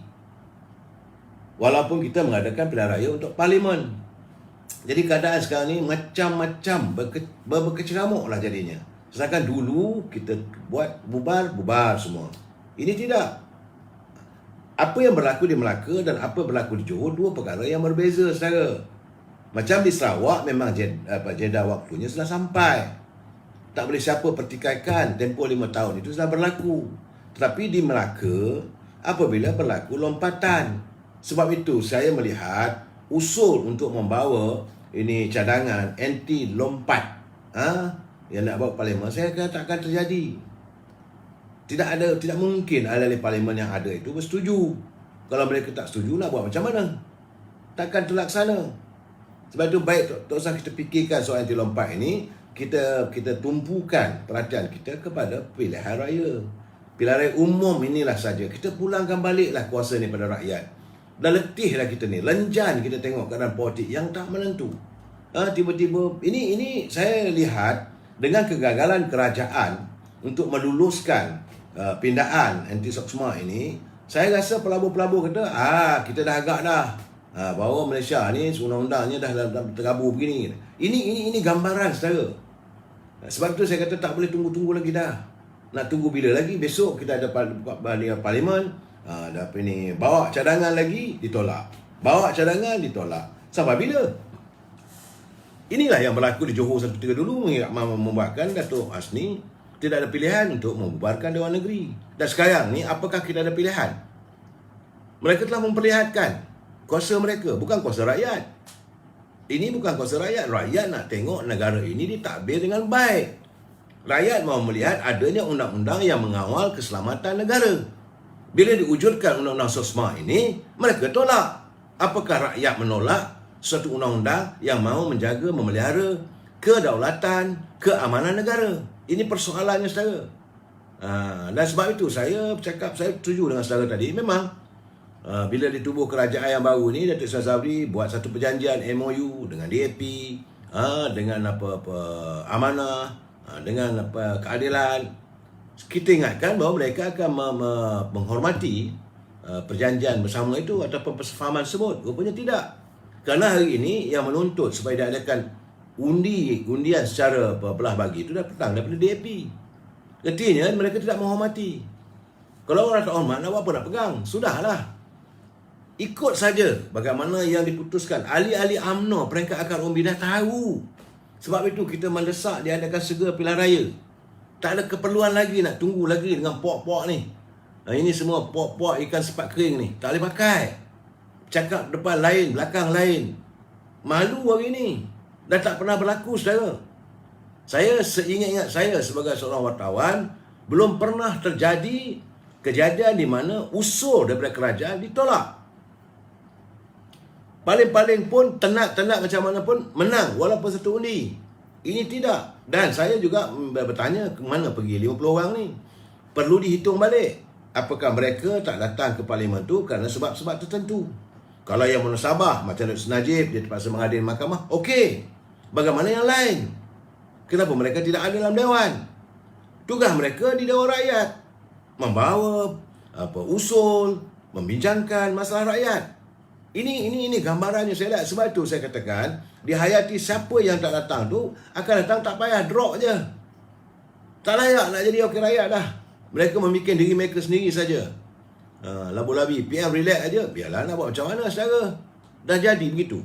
[SPEAKER 1] walaupun kita mengadakan pilihan raya untuk Parlimen. Jadi keadaan sekarang ni macam-macam berkecamuk lah jadinya. Sedangkan dulu kita buat bubar semua. Ini tidak. Apa yang berlaku di Melaka dan apa berlaku di Johor, dua perkara yang berbeza, saudara. Macam di Sarawak memang jeda waktunya sudah sampai. Tak boleh siapa pertikaikan, tempoh 5 tahun itu sudah berlaku. Tetapi di Melaka, apabila berlaku lompatan. Sebab itu saya melihat usul untuk membawa ini cadangan anti lompat yang nak bawa Parlimen, saya kata takkan terjadi. Tidak mungkin ahli Parlimen yang ada itu bersetuju. Kalau mereka tak setuju, nak buat macam mana? Takkan terlaksana. Sebab itu baik tak usah kita fikirkan soal anti lompat ini. Kita tumpukan perhatian kita kepada pilihan raya. Pilihan raya umum inilah saja. Kita pulangkan baliklah kuasa ni pada rakyat. Dah letih lah kita ni. Lenjan kita tengok keadaan politik yang tak menentu. Tiba-tiba ini saya lihat dengan kegagalan kerajaan untuk meluluskan pindaan anti soksma ini. Saya rasa pelabur-pelabur kata kita dah agak dah bahawa Malaysia ni undang-undangnya dah tergabur begini. Ini gambaran saudara. Sebab tu saya kata tak boleh tunggu-tunggu lagi dah. Nak tunggu bila lagi? Besok kita ada Parlimen. Bawa cadangan lagi, ditolak. Bawa cadangan, ditolak. Sampai bila? Inilah yang berlaku di Johor satu ketika dulu, membuatkan Datuk Hasni tidak ada pilihan untuk membubarkan Dewan Negeri. Dan sekarang ni, apakah kita ada pilihan? Mereka telah memperlihatkan kuasa mereka, bukan kuasa rakyat. Ini bukan kuasa rakyat. Rakyat nak tengok negara ini ditadbir dengan baik. Rakyat mahu melihat adanya undang-undang yang mengawal keselamatan negara. Bila diwujudkan undang-undang SOSMA ini, mereka tolak. Apakah rakyat menolak suatu undang-undang yang mahu menjaga, memelihara kedaulatan, keamanan negara? Ini persoalannya, saudara. Dan sebab itu saya setuju dengan saudara tadi. Memang bila ditubuh kerajaan yang baru ni, Datuk Seri Zafri buat satu perjanjian MOU dengan DAP, dengan amanah, dengan keadilan. Kita ingatkan bahawa mereka akan menghormati perjanjian bersama itu ataupun persefahaman tersebut. Rupanya tidak. Kerana hari ini yang menuntut supaya diadakan undian secara belah bagi itu dah petang daripada DAP. Artinya mereka tidak menghormati. Kalau orang tak hormat, nak buat apa nak pegang? Sudahlah. Ikut saja bagaimana yang diputuskan. Ahli-ahli UMNO peringkat akar umbi dah tahu. Sebab itu kita mendesak diadakan segera pilihan raya. Tak ada keperluan lagi nak tunggu lagi dengan pok-pok ni. Ini semua pok-pok ikan sepat kering ni. Tak boleh pakai. Cakap depan lain, belakang lain. Malu hari ni. Dah tak pernah berlaku, saudara. Saya seingat-ingat saya sebagai seorang wartawan, belum pernah terjadi kejadian di mana usul daripada kerajaan ditolak. Paling-paling pun tenak-tenak macam mana pun menang walaupun satu undi. Ini tidak. Dan saya juga bertanya ke mana pergi 50 orang ni. Perlu dihitung balik. Apakah mereka tak datang ke Parlimen tu kerana sebab-sebab tertentu. Kalau yang munasabah macam Dr. Najib dia terpaksa menghadiri mahkamah, okey. Bagaimana yang lain? Kenapa mereka tidak ada dalam dewan? Tugas mereka di Dewan Rakyat membawa usul, membincangkan masalah rakyat. Ini gambarannya saya lihat. Sebab itu saya katakan, dihayati siapa yang tak datang tu akan datang tak payah, drop je. Tak layak nak jadi wakil rakyat dah. Mereka memikirkan diri mereka sendiri saja. Labu-labi, PM relax aja. Biarlah nak buat macam mana saudara. Dah jadi begitu.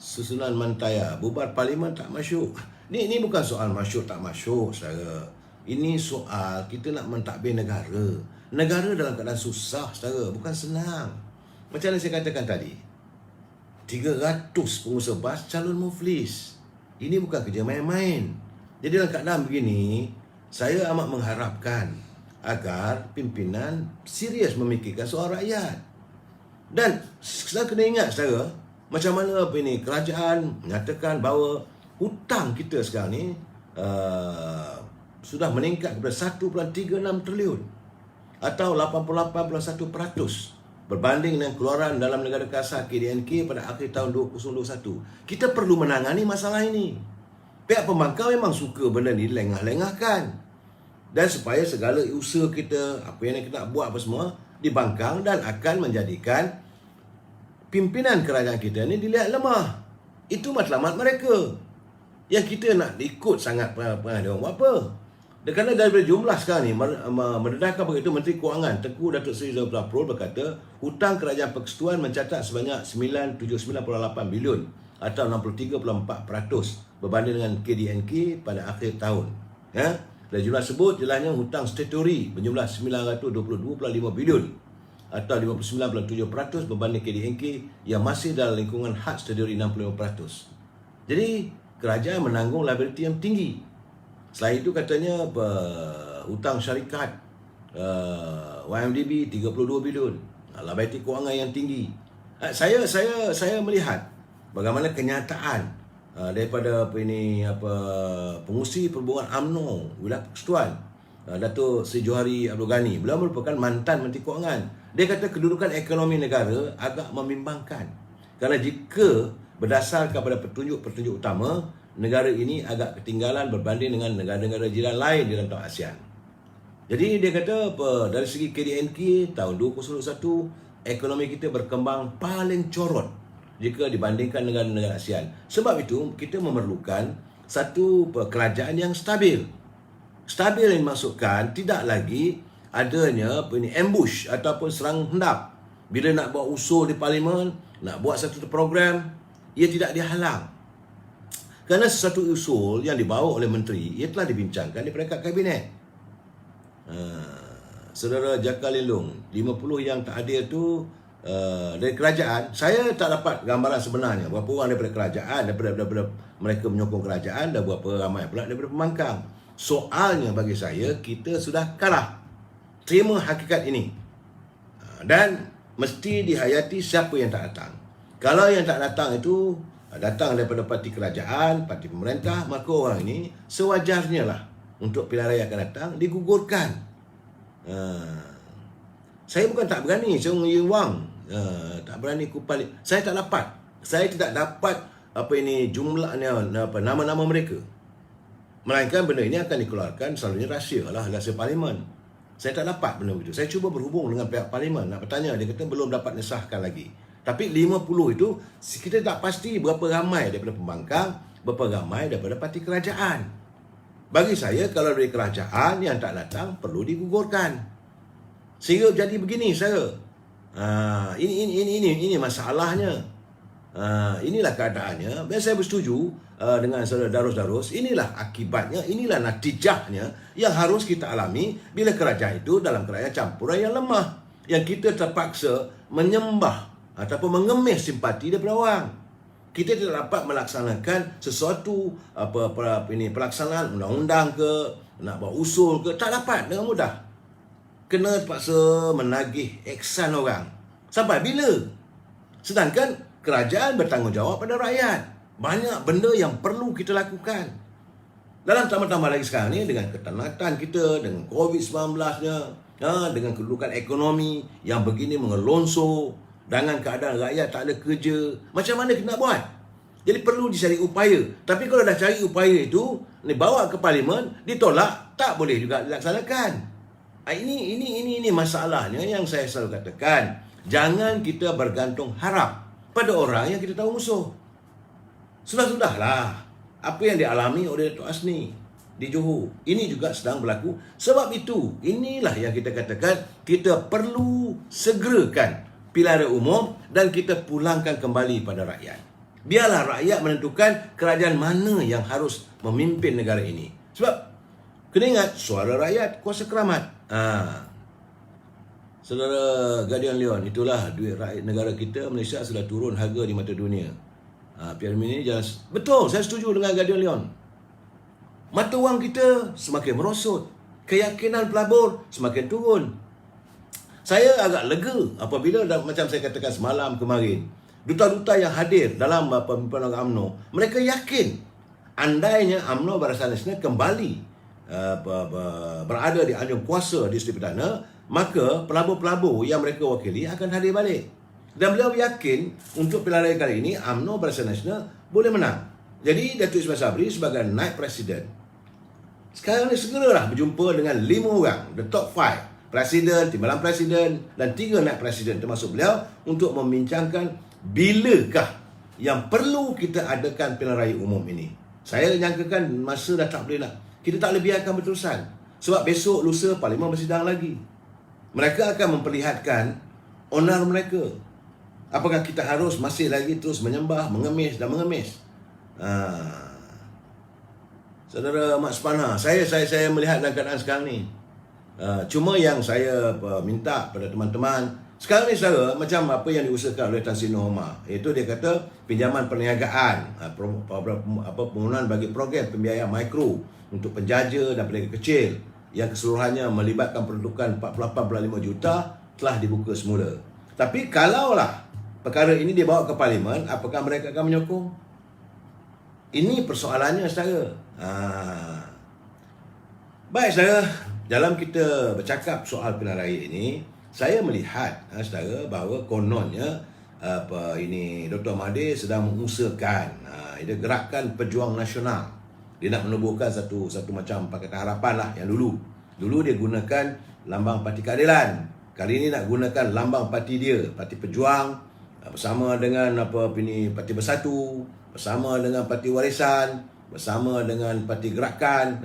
[SPEAKER 1] Susunan Mantaya, bubar parlimen tak masyuk. Ni bukan soal masyuk tak masyuk saudara. Ini soal kita nak mentadbir negara. Negara dalam keadaan susah saudara, bukan senang. Macam mana saya katakan tadi, 300 pengusaha bas calon muflis. Ini bukan kerja main-main. Jadi dalam keadaan begini, saya amat mengharapkan agar pimpinan serius memikirkan soal rakyat. Dan kita kena ingat saudara, macam mana kerajaan menyatakan bahawa hutang kita sekarang ni sudah meningkat kepada 1.36 triliun atau 88.1% berbanding dengan keluaran dalam negara kasar KDNK pada akhir tahun 2021. Kita perlu menangani masalah ini. Pihak pembangkang memang suka benda ni lengah-lengahkan. Dan supaya segala usaha kita, apa yang kita nak buat apa semua, dibangkang dan akan menjadikan pimpinan kerajaan kita ni dilihat lemah. Itu matlamat mereka. Yang kita nak ikut sangat pernah dia buat apa. Dan kerana daripada jumlah sekarang ni mendedahkan begitu, Menteri Kewangan Tengku Datuk Seri Zafran Prol berkata hutang kerajaan persekutuan mencatat sebanyak 979.8 bilion atau 63.4% berbanding dengan KDNK pada akhir tahun. Dan jumlah tersebut jelasnya hutang statutory berjumlah 922.5 bilion atau 59.7% berbanding KDNK yang masih dalam lingkungan had statutory 65%. Jadi kerajaan menanggung liability yang tinggi. Selain itu katanya hutang syarikat YMDB 32 bilion, liability kewangan yang tinggi. Saya melihat bagaimana kenyataan daripada pengurusi perhubungan UMNO wilayah persekutuan, Datuk Seri Johari Abdul Ghani. Beliau merupakan mantan Menteri Kewangan. Dia kata kedudukan ekonomi negara agak membimbangkan. Kerana jika berdasarkan pada petunjuk-petunjuk utama, negara ini agak ketinggalan berbanding dengan negara-negara jiran lain di dalam ASEAN. Jadi dia kata dari segi KDNK tahun 2021, ekonomi kita berkembang paling corot jika dibandingkan negara-negara ASEAN. Sebab itu kita memerlukan satu kerajaan yang stabil. Stabil yang dimaksudkan tidak lagi adanya ambush ataupun serang hendap. Bila nak buat usul di parlimen, nak buat satu program, ia tidak dihalang. Kerana sesuatu usul yang dibawa oleh menteri, ia telah dibincangkan di peringkat kabinet. Saudara Jaka Lelong, 50 yang tak adil tu dari kerajaan, saya tak dapat gambaran sebenarnya berapa orang daripada kerajaan, daripada mereka menyokong kerajaan, dan berapa ramai pula daripada pembangkang. Soalnya bagi saya, kita sudah kalah. Terima hakikat ini. Dan mesti dihayati siapa yang tak datang. Kalau yang tak datang itu datang daripada parti kerajaan, parti pemerintah, maka orang ini sewajarnya lah untuk pilihan raya akan datang digugurkan. Saya bukan tak berani, saya mengirim wang, tak berani kupal. Saya tak dapat. Saya tidak dapat jumlahnya, nama-nama mereka. Melainkan benda ini akan dikeluarkan selalunya rahsia parlimen. Saya tak dapat benda itu. Saya cuba berhubung dengan pihak parlimen nak bertanya, dia kata belum dapat disahkan lagi. Tapi 50 itu kita tak pasti berapa ramai daripada pembangkang, berapa ramai daripada parti kerajaan. Bagi saya, kalau dari kerajaan yang tak datang perlu digugurkan. Sehingga jadi begini saya. Ini masalahnya. Inilah keadaannya. Biar saya bersetuju dengan saudara Darus. Inilah akibatnya, inilah natijahnya yang harus kita alami bila kerajaan itu dalam keadaan campuran yang lemah, yang kita terpaksa menyembah ataupun mengemis simpati daripada orang. Kita tidak dapat melaksanakan sesuatu pelaksanaan undang-undang ke, nak buat usul ke, tak dapat dengan mudah. Kena terpaksa menagih ihsan orang. Sampai bila? Sedangkan kerajaan bertanggungjawab pada rakyat. Banyak benda yang perlu kita lakukan. Dalam tambah-tambah lagi sekarang ni, dengan ketenatan kita, dengan COVID-19-nya, dengan kedudukan ekonomi yang begini mengelonsor, dengan keadaan rakyat tak ada kerja, macam mana kita nak buat? Jadi perlu dicari upaya. Tapi kalau dah cari upaya itu, bawa ke parlimen, ditolak, tak boleh juga dilaksanakan. Ini masalahnya yang saya selalu katakan. Jangan kita bergantung harap pada orang yang kita tahu musuh. Sudahlah. Apa yang dialami oleh Datuk Asni di Johor, ini juga sedang berlaku. Sebab itu, inilah yang kita katakan, kita perlu segerakan pilihan raya umum dan kita pulangkan kembali pada rakyat. Biarlah rakyat menentukan kerajaan mana yang harus memimpin negara ini. Sebab, kena ingat, suara rakyat kuasa keramat. Saudara Guardian Leon, itulah duit rakyat negara kita, Malaysia sudah turun harga di mata dunia. PRM ini jangan... Betul, saya setuju dengan Guardian Leon. Mata wang kita semakin merosot. Keyakinan pelabur semakin turun. Saya agak lega apabila macam saya katakan semalam kemarin, duta-duta yang hadir dalam pimpinan UMNO, mereka yakin andainya UMNO Barisan Nasional kembali berada di anjung kuasa di Seri Perdana, maka pelabur-pelabur yang mereka wakili akan hadir balik. Dan beliau yakin untuk pilihan raya kali ini UMNO Barisan Nasional boleh menang. Jadi Datuk Ismail Sabri sebagai naib presiden, sekarang ni segeralah berjumpa dengan 5 orang, the top 5, presiden, timbalan presiden dan 3 naib presiden termasuk beliau, untuk membincangkan bilakah yang perlu kita adakan pilihan raya umum ini. Saya nyangkakan masa dah tak boleh nak. Kita tak boleh biarkan berterusan. Sebab besok lusa parlimen bersidang lagi. Mereka akan memperlihatkan onar mereka. Apakah kita harus masih lagi terus menyembah, mengemis dan mengemis? Saudara Mak Sepana, saya melihat dalam keadaan sekarang ni. Cuma yang saya minta pada teman-teman, sekarang ni saudara, macam apa yang diusahakan oleh Tan Sri Nur Omar, iaitu dia kata pinjaman perniagaan, penggunaan bagi program pembiayaan mikro untuk penjaja dan peniaga kecil yang keseluruhannya melibatkan peruntukan 48.5 juta telah dibuka semula. Tapi kalaulah perkara ini dibawa ke parlimen, apakah mereka akan menyokong? Ini persoalannya, saudara. Baik, saudara. Dalam kita bercakap soal pilihan raya ini, saya melihat, saudara, bahawa kononnya Dr. Mahathir sedang mengusahakan dia gerakan pejuang nasional. Dia nak menubuhkan satu macam Pakatan Harapan lah yang dulu. Dulu dia gunakan lambang Parti Keadilan. Kali ini nak gunakan lambang parti dia, Parti Pejuang, bersama dengan Parti Bersatu, bersama dengan Parti Warisan, bersama dengan Parti Gerakan,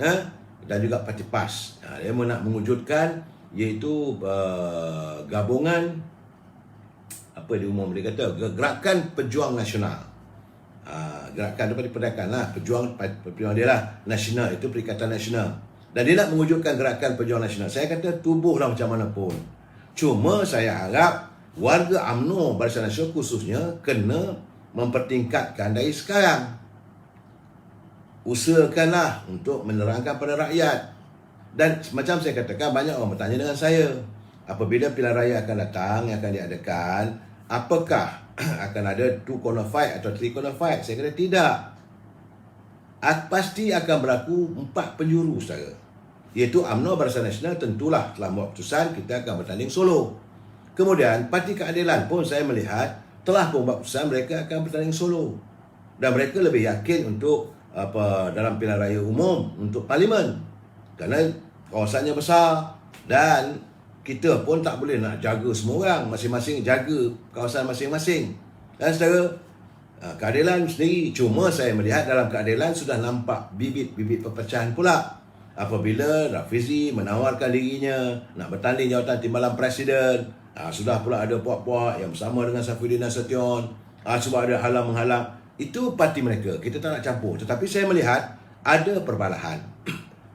[SPEAKER 1] dan juga Parti PAS. Dia nak mewujudkan iaitu gabungan, apa dia umum dia kata, Gerakan Pejuang Nasional. Gerakan daripada perdagangan lah, pejuang dia lah, nasional, itu Perikatan Nasional. Dan dia nak mewujudkan Gerakan Pejuang Nasional. Saya kata tubuhlah macam mana pun. Cuma saya harap warga UMNO Barisan Nasional khususnya kena mempertingkatkan dari sekarang. Usahakanlah untuk menerangkan pada rakyat. Dan macam saya katakan, banyak orang bertanya dengan saya, apabila pilihan raya akan datang, yang akan diadakan, apakah akan ada 2 corner fight atau 3 corner fight? Saya kata tidak. Pasti akan berlaku 4 penjuru, saudara. Iaitu UMNO Barisan Nasional tentulah telah membuat keputusan kita akan bertanding solo. Kemudian Parti Keadilan pun saya melihat telah membuat keputusan mereka akan bertanding solo. Dan mereka lebih yakin untuk dalam pilihan raya umum untuk parlimen. Kerana kawasannya besar dan kita pun tak boleh nak jaga semua orang, masing-masing jaga kawasan masing-masing. Dan saudara, Keadilan sendiri, cuma saya melihat dalam Keadilan sudah nampak bibit-bibit perpecahan pula. Apabila Rafizi menawarkan dirinya nak bertanding jawatan timbalan presiden, sudah pula ada puak-puak yang bersama dengan Saifuddin Nasution, sebab ada halang-menghalang. Itu parti mereka, kita tak nak campur. Tetapi saya melihat ada perbalahan.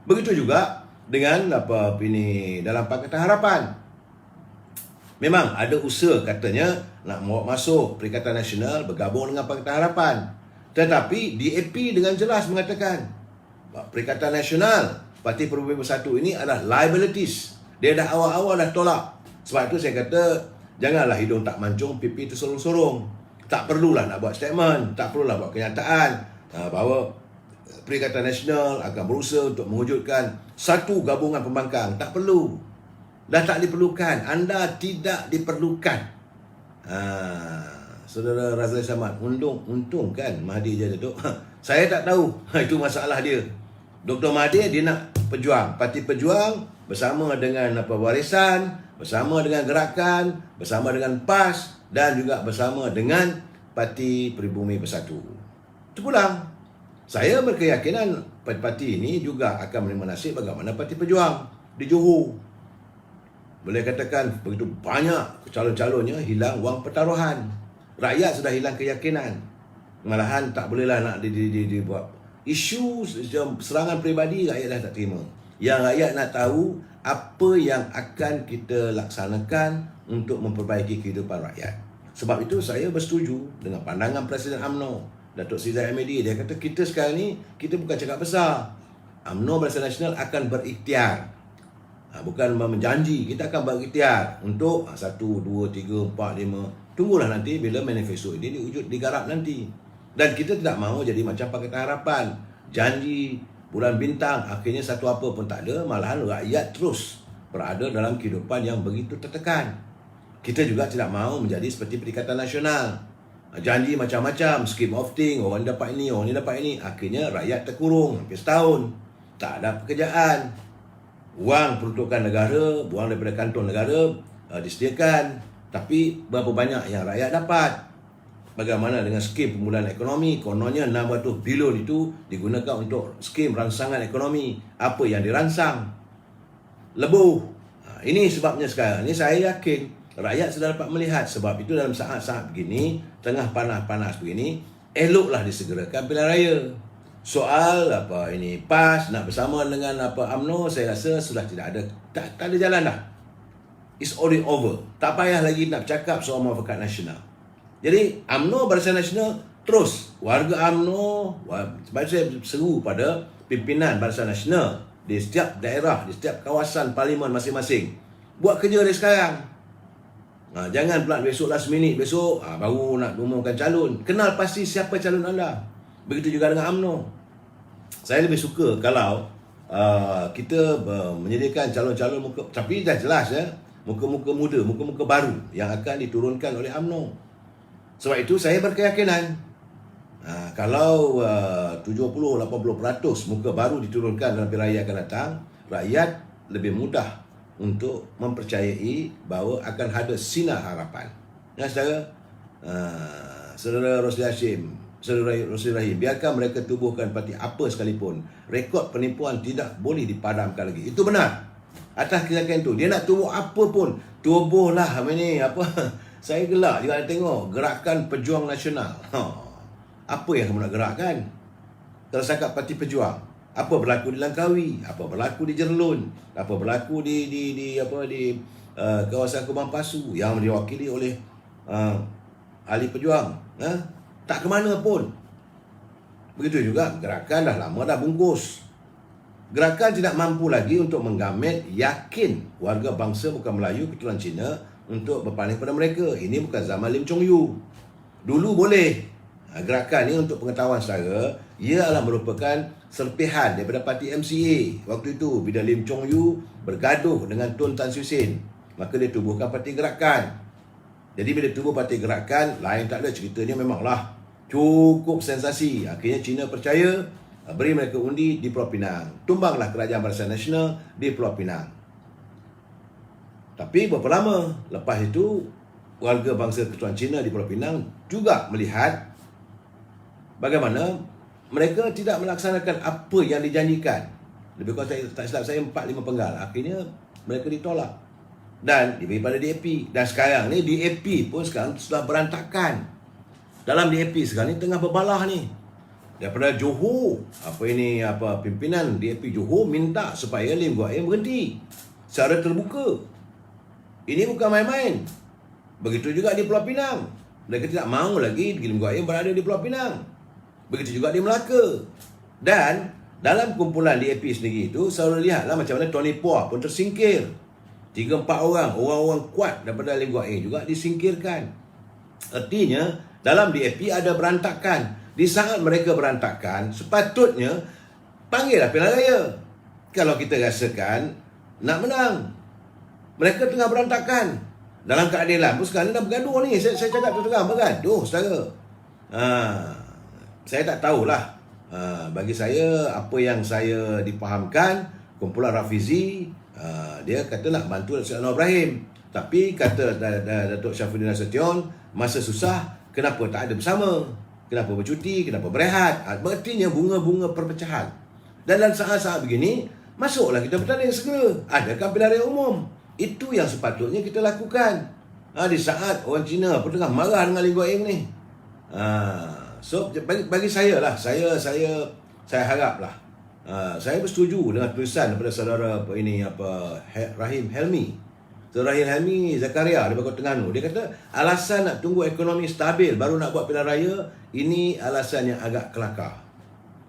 [SPEAKER 1] Begitu juga dengan dalam Pakatan Harapan. Memang ada usaha katanya nak bawa masuk Perikatan Nasional bergabung dengan Pakatan Harapan. Tetapi DAP dengan jelas mengatakan Perikatan Nasional, Parti Perubatan Bersatu ini adalah liabilities. Dia dah awal-awal dah tolak. Sebab itu saya kata, janganlah hidung tak mancung, pipi tu sorong-sorong. Tak perlulah nak buat statement, tak perlulah buat kenyataan bahawa Perikatan Nasional akan berusaha untuk mewujudkan satu gabungan pembangkang. Tak perlu. Dah tak diperlukan. Anda tidak diperlukan. Saudara Razali Samad, untung kan Mahathir je Datuk. Saya tak tahu. Itu masalah dia. Dr. Mahathir dia nak pejuang, parti pejuang bersama dengan warisan, bersama dengan gerakan, bersama dengan PAS dan juga bersama dengan Parti Pribumi Bersatu. Itu pulang. Saya berkeyakinan parti ini juga akan menerima nasib bagaimana Parti Pejuang di Johor. Boleh katakan begitu banyak calon-calonnya hilang wang pertaruhan. Rakyat sudah hilang keyakinan. Malahan tak bolehlah nak dibuat. Isu serangan peribadi rakyat dah tak terima. Yang rakyat nak tahu apa yang akan kita laksanakan untuk memperbaiki kehidupan rakyat. Sebab itu saya bersetuju dengan pandangan Presiden UMNO, Datuk Seri Zahid Hamidi. Dia kata kita sekarang ni, kita bukan cakap besar. UMNO Barisan Nasional akan berikhtiar. Bukan menjanji, kita akan berikhtiar untuk 1, 2, 3, 4, 5. Tunggulah nanti bila manifesto ini diwujud, digarap nanti. Dan kita tidak mahu jadi macam Pakatan Harapan. Janji, bulan bintang, akhirnya satu apa pun tak ada. Malahan rakyat terus berada dalam kehidupan yang begitu tertekan. Kita juga tidak mahu menjadi seperti Perikatan Nasional. Janji macam-macam, scheme of thing, orang dapat ini, orang ni dapat ini. Akhirnya rakyat terkurung hampir setahun. Tak ada pekerjaan. Wang peruntukan negara, wang daripada kantong negara disediakan. Tapi berapa banyak yang rakyat dapat? Bagaimana dengan skim pemulihan ekonomi? Kononnya 600 bilion itu digunakan untuk skim rangsangan ekonomi. Apa yang dirangsang? Lebuh. Ini sebabnya sekarang ini saya yakin rakyat sudah dapat melihat. Sebab itu dalam saat-saat begini, tengah panas-panas begini, eloklah disegerakan pilihan raya. Soal PAS nak bersama dengan UMNO, saya rasa sudah tidak ada, tak ada jalan dah. It's already over. Tak payah lagi nak cakap soal muafakat nasional. Jadi UMNO Barisan Nasional terus, warga UMNO, sebab saya seru pada pimpinan Barisan Nasional di setiap daerah, di setiap kawasan parlimen masing-masing, buat kerja dari sekarang. Jangan pula besok last minute, besok baru nak umumkan calon. Kenal pasti siapa calon anda. Begitu juga dengan UMNO. Saya lebih suka kalau kita menyediakan calon-calon muka, tapi dah jelas muka-muka muda, muka-muka baru yang akan diturunkan oleh UMNO. Sebab itu saya berkeyakinan kalau 70-80% muka baru diturunkan dalam pilihan raya akan datang, rakyat lebih mudah untuk mempercayai bahawa akan ada sinar harapan. Saudara Rosli Hashim, Saudara Rosli Rahim, biarkan mereka tubuhkan parti apa sekalipun, rekod penipuan tidak boleh dipadamkan lagi. Itu benar. Atas keyakinan itu, dia nak tubuh apa pun, tubuhlah Saya gelak juga tengok Gerakan Pejuang Nasional. Apa yang kamu nak gerakkan? Kalau cakap Parti Pejuang, apa berlaku di Langkawi, apa berlaku di Jerlun, apa berlaku di kawasan Kubang Pasu yang diwakili oleh ahli pejuang, tak ke mana pun. Begitu juga gerakan dah lama dah bungkus. Gerakan tidak mampu lagi untuk menggamet yakin warga bangsa bukan Melayu keturunan Cina untuk berpaling pada mereka. Ini bukan zaman Lim Chong Yu. Dulu boleh. Gerakan ini untuk pengetahuan saudara, ia adalah merupakan serpihan daripada parti MCA. Waktu itu bila Lim Chong Yu bergaduh dengan Tun Tan Siew Sin, maka dia tubuhkan parti gerakan. Jadi bila tubuh parti gerakan, lain tak ada, ceritanya memanglah cukup sensasi. Akhirnya Cina percaya, beri mereka undi di Pulau Pinang. Tumbanglah Kerajaan Barisan Nasional di Pulau Pinang. Tapi berapa lama lepas itu, warga bangsa keturunan Cina di Pulau Pinang juga melihat bagaimana mereka tidak melaksanakan apa yang dijanjikan. Lebih kurang tak silap saya 4-5 penggal. Akhirnya mereka ditolak dan diberi pada DAP. Dan sekarang ni DAP pun sekarang sudah berantakan. Dalam DAP sekarang ni tengah berbalah ni. Daripada Johor, pimpinan DAP Johor minta supaya Lim Guat Eng berhenti secara terbuka. Ini bukan main-main. Begitu juga di Pulau Pinang. Mereka tidak mahu lagi Lim Guat Eng berada di Pulau Pinang. Begitu juga di Melaka. Dan dalam kumpulan DAP sendiri itu, selalu lihatlah macam mana Tony Puah pun tersingkir. 3-4 orang kuat daripada Lim Guat Eng juga disingkirkan. Artinya, dalam DAP ada berantakan. Di saat mereka berantakan, sepatutnya panggillah pilihan raya. Kalau kita rasakan nak menang. Mereka tengah berantakan. dalam keadilan pun sekarang dah bergaduh ni. Saya cakap terang, bergaduh saudara. Saya tak tahulah. Bagi saya, apa yang saya dipahamkan, kumpulan Rafizi, dia kata nak bantu Datuk Anwar Ibrahim. Tapi kata Datuk Syafuddin Nasution, masa susah, kenapa tak ada bersama? Kenapa bercuti? Kenapa berehat? Berartinya bunga-bunga perpecahan. Dan dalam saat-saat begini, masuklah kita bertanding segera. Adakah pilihan raya umum? Itu yang sepatutnya kita lakukan. Di saat orang Cina pun tengah marah dengan Lee Kuan Yew ni. So bagi saya lah, saya haraplah, saya bersetuju dengan tulisan daripada saudara Rahim Helmi. Saudara Rahim Helmi Zakaria di Kota Terengganu. Dia kata alasan nak tunggu ekonomi stabil baru nak buat pilihan raya, ini alasan yang agak kelakar.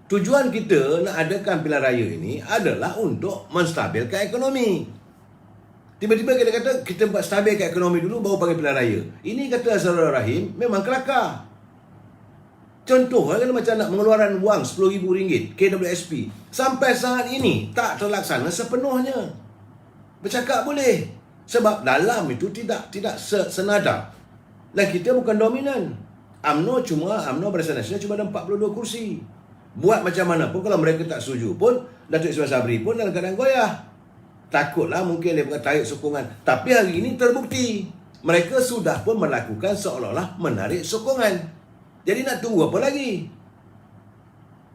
[SPEAKER 1] Tujuan kita nak adakan pilihan raya ini adalah untuk menstabilkan ekonomi. Tiba-tiba kita kata kita buat stabilkan ekonomi dulu baru panggil pilihan raya. Ini kata saudara Rahim memang kelakar. Contoh kan macam nak mengeluarkan wang RM10,000 KWSP. Sampai saat ini tak terlaksana sepenuhnya. Bercakap boleh. Sebab dalam itu tidak senada. Dan kita bukan dominan. UMNO Barisan Nasional cuma ada 42 kursi. Buat macam mana pun kalau mereka tak setuju pun, Datuk Ismail Sabri pun dalam keadaan goyah. Takutlah mungkin dia akan tarik sokongan. Tapi hari ini terbukti. Mereka sudah pun melakukan seolah-olah menarik sokongan. Jadi nak tunggu apa lagi?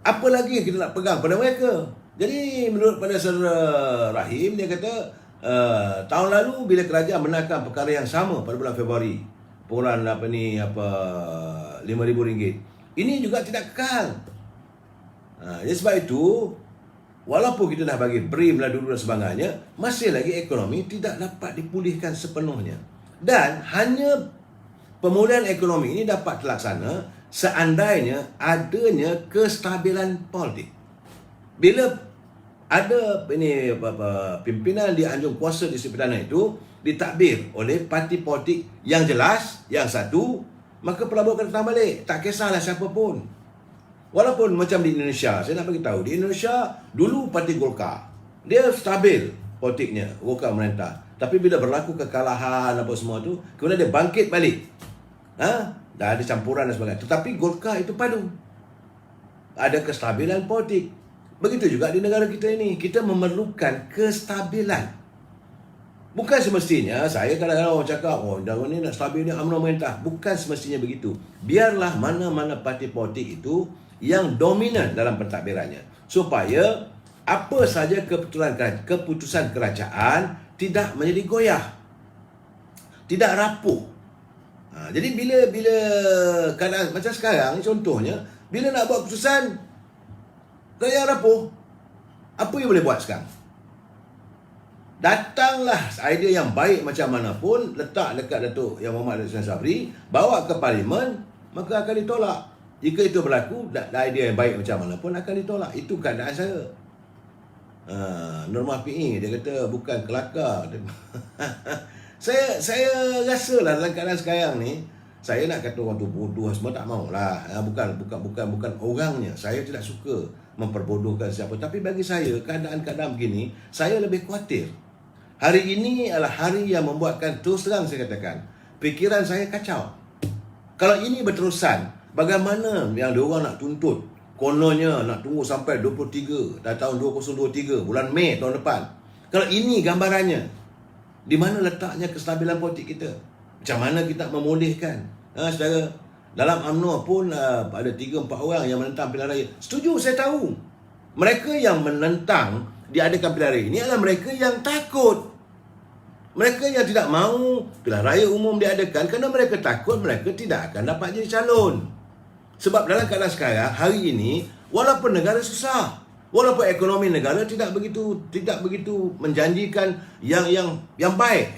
[SPEAKER 1] Apa lagi yang kita nak pegang pada mereka? Jadi menurut pada saudara Rahim, dia kata tahun lalu bila kerajaan menangkan perkara yang sama pada bulan Februari, pengeluaran RM5,000, ini juga tidak kekal. Jadi sebab itu, walaupun kita dah bagi BRIM lah dulu dan sebagainya, masih lagi ekonomi tidak dapat dipulihkan sepenuhnya. Dan hanya pemulihan ekonomi ini dapat terlaksana seandainya adanya kestabilan politik. Bila ada pimpinan di anjung kuasa District Perdana itu ditadbir oleh parti politik yang jelas, yang satu, maka Prabowo akan datang balik. Tak kisahlah siapa pun. Walaupun macam di Indonesia, saya nak bagi tahu, di Indonesia dulu parti Golkar, dia stabil politiknya, Golkar merintah. Tapi bila berlaku kekalahan apa semua tu, kemudian dia bangkit balik. Dah ada campuran dan sebagainya. Tetapi Golkar itu padu. Ada kestabilan politik. Begitu juga di negara kita ini. Kita memerlukan kestabilan. Bukan semestinya, saya kadang-kadang orang cakap, dalam ni nak stabil ni UMNO merintah. Bukan semestinya begitu. Biarlah mana-mana parti politik itu yang dominan dalam pentadbirannya. Supaya apa saja keputusan kerajaan tidak menjadi goyah. Tidak rapuh. Jadi bila keadaan macam sekarang, contohnya, bila nak buat keputusan kerajaan rapuh, apa yang boleh buat sekarang? Datanglah idea yang baik macam mana pun, letak dekat Datuk Yang Berhormat Datuk Sabri, bawa ke Parlimen, maka akan ditolak. Jika itu berlaku, idea yang baik macam mana pun akan ditolak. Itu keadaan saya. Norma PE, dia kata bukan kelakar. Saya rasa lah dalam keadaan sekarang ni, saya nak kata orang tu bodoh semua tak maulah. Bukan orangnya. Saya tidak suka memperbodohkan siapa. Tapi bagi saya, keadaan-keadaan begini, saya lebih khawatir. Hari ini adalah hari yang membuatkan, terus terang saya katakan, fikiran saya kacau. Kalau ini berterusan, bagaimana yang diorang nak tuntut? Kononnya nak tunggu sampai 23 tahun 2023, bulan Mei tahun depan. Kalau ini gambarannya, di mana letaknya kestabilan politik kita? Macam mana kita memulihkan? Saudara, dalam UMNO pun ada 3-4 orang yang menentang pilihan raya. Setuju, saya tahu. Mereka yang menentang diadakan pilihan raya ini adalah mereka yang takut. Mereka yang tidak mahu pilihan raya umum diadakan kerana mereka takut mereka tidak akan dapat jadi calon. Sebab dalam keadaan sekarang, hari ini, walaupun negara susah, walaupun ekonomi negara tidak begitu menjanjikan yang baik,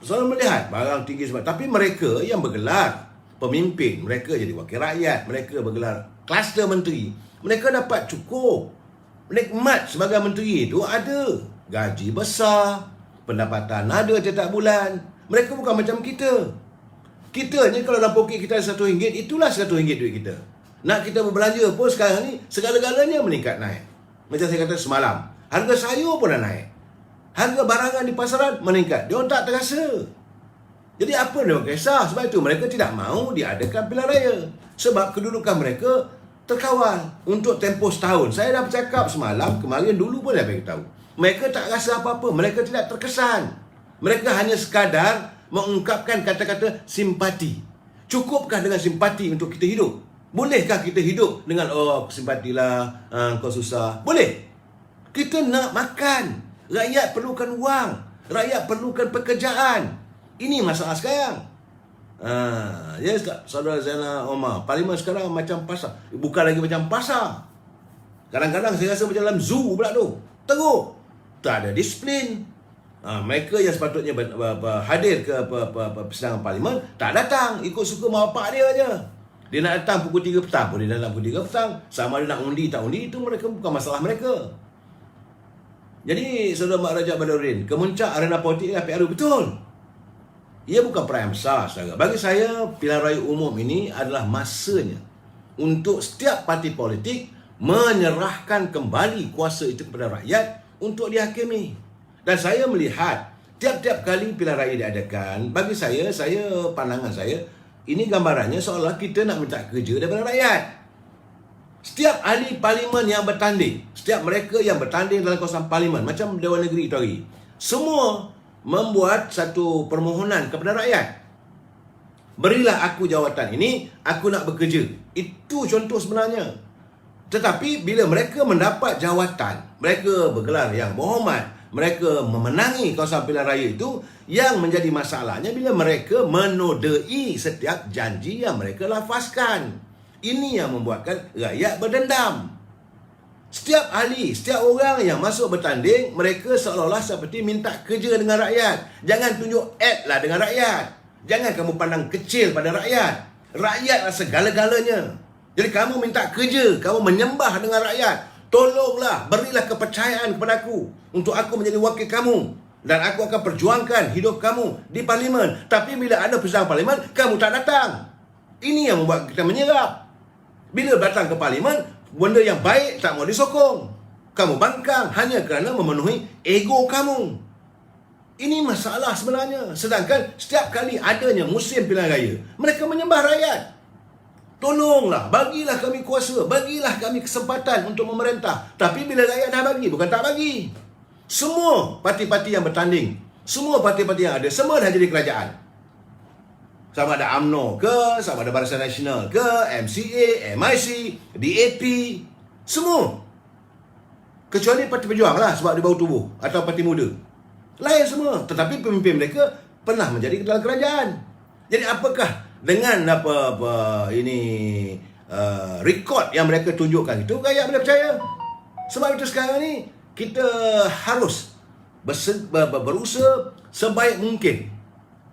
[SPEAKER 1] selalu melihat barang tinggi sebab, tapi mereka yang bergelar pemimpin, mereka jadi wakil rakyat, mereka bergelar kluster menteri, mereka dapat cukup nikmat sebagai menteri itu, ada gaji besar, pendapatan ada setiap bulan. Mereka bukan macam kita. Kita ni kalau dalam poket kita ada RM1, itulah RM1 duit kita. Nak kita berbelanja pun sekarang ni segala-galanya meningkat naik. Macam saya kata semalam, harga sayur pun dah naik. Harga barangan di pasaran meningkat. Dia orang tak terasa. Jadi apa dia kisah? Sebab itu mereka tidak mahu diadakan pilihan raya. Sebab kedudukan mereka terkawal untuk tempoh setahun. Saya dah bercakap semalam, kemarin dulu pun dah beritahu. Mereka tak rasa apa-apa, mereka tidak terkesan. Mereka hanya sekadar mengungkapkan kata-kata simpati. Cukupkah dengan simpati untuk kita hidup? Bolehkah kita hidup dengan simpatilah, kau susah? Boleh. Kita nak makan. Rakyat perlukan wang. Rakyat perlukan pekerjaan. Ini masalah sekarang. Ya tak, Saudara Zainal Omar, Parlimen sekarang macam pasar. Bukan lagi macam pasar. Kadang-kadang saya rasa macam dalam zoo pula tu. Teruk. Tak ada disiplin. Mereka yang sepatutnya hadir ke persidangan Parlimen tak datang. Ikut suka mak bapak dia aja. Dia nak datang pukul 3 petang pun dia datang pukul 3 petang. Sama dia nak undi tak undi, itu mereka bukan masalah mereka. Jadi Saudara Mak Rajab Badauddin, kemuncak arena politik PRU betul. Ia bukan perayaan besar, saudara. Bagi saya, pilihan raya umum ini adalah masanya untuk setiap parti politik menyerahkan kembali kuasa itu kepada rakyat untuk dihakimi. Dan saya melihat tiap-tiap kali pilihan raya diadakan, bagi saya, pandangan saya, ini gambarannya seolah kita nak minta kerja daripada rakyat. Setiap ahli parlimen yang bertanding, setiap mereka yang bertanding dalam kawasan parlimen, macam Dewan Negeri itu hari, semua membuat satu permohonan kepada rakyat. Berilah aku jawatan ini, aku nak bekerja. Itu contoh sebenarnya. Tetapi bila mereka mendapat jawatan, mereka bergelar yang berhormat, mereka memenangi kawasan pilihan raya itu, yang menjadi masalahnya bila mereka menodai setiap janji yang mereka lafazkan. Ini yang membuatkan rakyat berdendam. Setiap ahli, setiap orang yang masuk bertanding, mereka seolah-olah seperti minta kerja dengan rakyat. Jangan tunjuk ad lah dengan rakyat. Jangan kamu pandang kecil pada rakyat. Rakyatlah segala-galanya. Jadi kamu minta kerja, kamu menyembah dengan rakyat. Tolonglah, berilah kepercayaan kepada aku untuk aku menjadi wakil kamu. Dan aku akan perjuangkan hidup kamu di parlimen. Tapi bila ada persidangan parlimen, kamu tak datang. Ini yang membuat kita menyerap. Bila datang ke parlimen, benda yang baik tak mau disokong. Kamu bangkang hanya kerana memenuhi ego kamu. Ini masalah sebenarnya. Sedangkan setiap kali adanya musim pilihan raya, mereka menyembah rakyat. Tolonglah, bagilah kami kuasa, bagilah kami kesempatan untuk memerintah. Tapi bila rakyat dah bagi, bukan tak bagi. Semua parti-parti yang bertanding, semua parti-parti yang ada, semua dah jadi kerajaan. Sama ada UMNO ke, sama ada Barisan Nasional ke, MCA, MIC, DAP, semua. Kecuali Parti Pejuang lah, sebab dia baru tubuh, atau Parti Muda. Lain semua. Tetapi pemimpin mereka pernah menjadi dalam kerajaan. Jadi apakah dengan rekod yang mereka tunjukkan itu, rakyat boleh percaya? Sebab itu sekarang ni kita harus berusaha sebaik mungkin,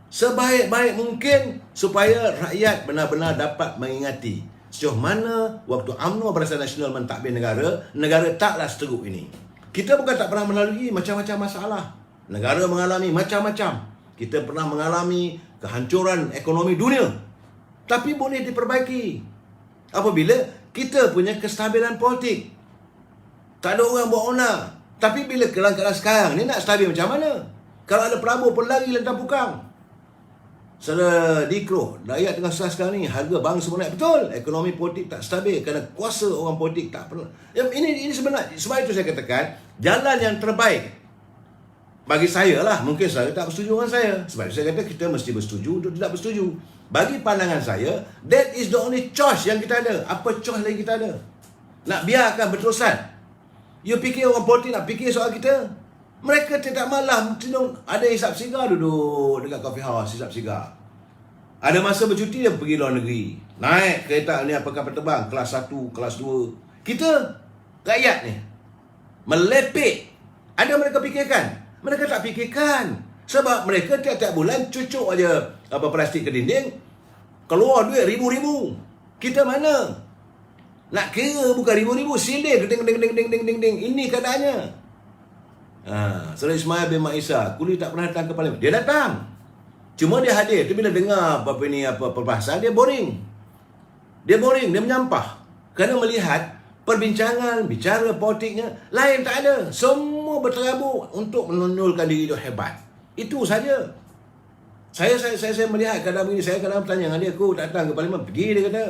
[SPEAKER 1] sebaik-baik mungkin supaya rakyat benar-benar dapat mengingati sejauh mana waktu UMNO Barisan Nasional mentadbir negara, negara taklah seteruk ini. Kita bukan tak pernah melalui macam-macam masalah. Negara mengalami macam-macam. Kita pernah mengalami kehancuran ekonomi dunia. Tapi boleh diperbaiki apabila kita punya kestabilan politik. Tak ada orang buat onar. Tapi bila keadaan sekarang ni nak stabil macam mana? Kalau ada Prabowo pun lari lentang pukang. Saudara Dikro, rakyat tengah susah sekarang ni, harga barang semua naik betul. Ekonomi politik tak stabil kerana kuasa orang politik tak pernah. Ini sebenarnya, sebab itu saya katakan, jalan yang terbaik bagi saya lah, mungkin saya tak bersetuju dengan saya. Sebab itu saya kata kita mesti bersetuju untuk tidak bersetuju. Bagi pandangan saya, that is the only choice yang kita ada. Apa choice lagi kita ada? Nak biarkan berterusan? You fikir orang politik nak fikir soal kita? Mereka tidak malam, ada hisap sigar, duduk dekat coffee house, hisap sigar. Ada masa bercuti, dia pergi luar negeri. Naik kereta ni apa kapal terbang, kelas 1, kelas 2. Kita, rakyat ni, melepek. Ada mereka fikirkan? Mereka tak fikirkan. Sebab mereka tiap-tiap bulan cucuk aja plastik ke dinding, keluar duit ribu-ribu. Kita mana? Nak kira bukan ribu-ribu, silir, ding. Ini keadaannya. Saudara Ismail bin Mak Isa, Kuli tak pernah datang ke parlimen. Dia datang. Cuma dia hadir. Dia bila dengar perbahasan, dia boring. Dia menyampah. Kerana melihat perbincangan, bicara politiknya, lain tak ada. Semua berterabur untuk menonjolkan diri dia hebat. Itu saja. Saya melihat kadang begini, saya kadang bertanya dengan dia, aku datang ke parlimen, pergi dia kata.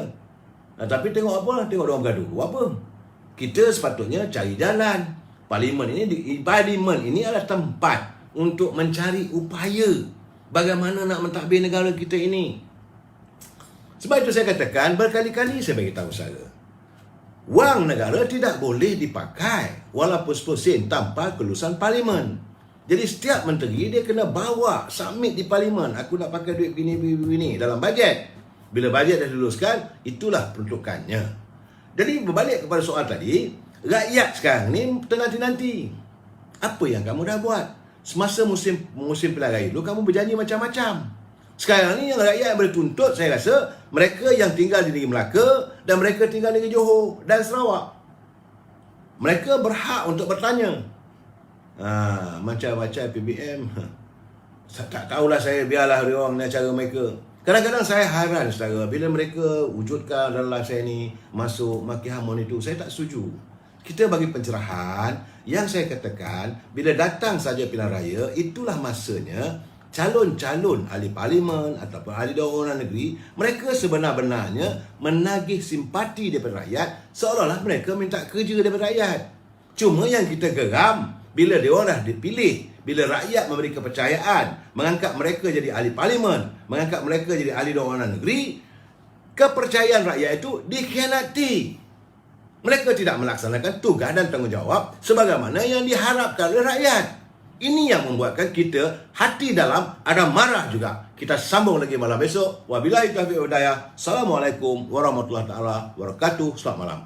[SPEAKER 1] Tapi tengok apa? Tengok orang bergaduh. Apa? Kita sepatutnya cari jalan. Parlimen ini adalah tempat untuk mencari upaya bagaimana nak mentadbir negara kita ini. Sebab itu saya katakan, berkali-kali saya bagi tahu saya, wang negara tidak boleh dipakai walaupun 10 sen tanpa kelulusan parlimen. Jadi setiap menteri dia kena bawa, submit di parlimen. Aku nak pakai duit begini dalam bajet. Bila bajet dah diluluskan, itulah peruntukannya. Jadi berbalik kepada soal tadi, rakyat sekarang ni ternanti-nanti. Apa yang kamu dah buat? Semasa musim pilihan raya dulu, kamu berjanji macam-macam. Sekarang ni yang rakyat boleh tuntut, saya rasa, mereka yang tinggal di negeri Melaka dan mereka tinggal di negeri Johor dan Sarawak. Mereka berhak untuk bertanya. Macam-macam PBM. Tak tahulah saya, biarlah dia orang cara mereka. Kadang-kadang saya hairan saudara, bila mereka wujudkan dalam saya ni masuk maki hamun itu, saya tak setuju. Kita bagi pencerahan. Yang saya katakan, bila datang saja pilihan raya, itulah masanya calon-calon ahli parlimen ataupun ahli daerah negeri, mereka sebenar-benarnya menagih simpati daripada rakyat, seolah-olah mereka minta kerja daripada rakyat. Cuma yang kita geram, bila dia orang dah dipilih, bila rakyat memberi kepercayaan, mengangkat mereka jadi ahli parlimen, mengangkat mereka jadi ahli daerah negeri, kepercayaan rakyat itu dikhianati. Mereka tidak melaksanakan tugas dan tanggungjawab sebagaimana yang diharapkan oleh rakyat. Ini yang membuatkan kita hati dalam ada marah juga. Kita sambung lagi malam besok. Wabillahi taufiq wal hidayah. Assalamualaikum warahmatullahi wabarakatuh. Selamat malam.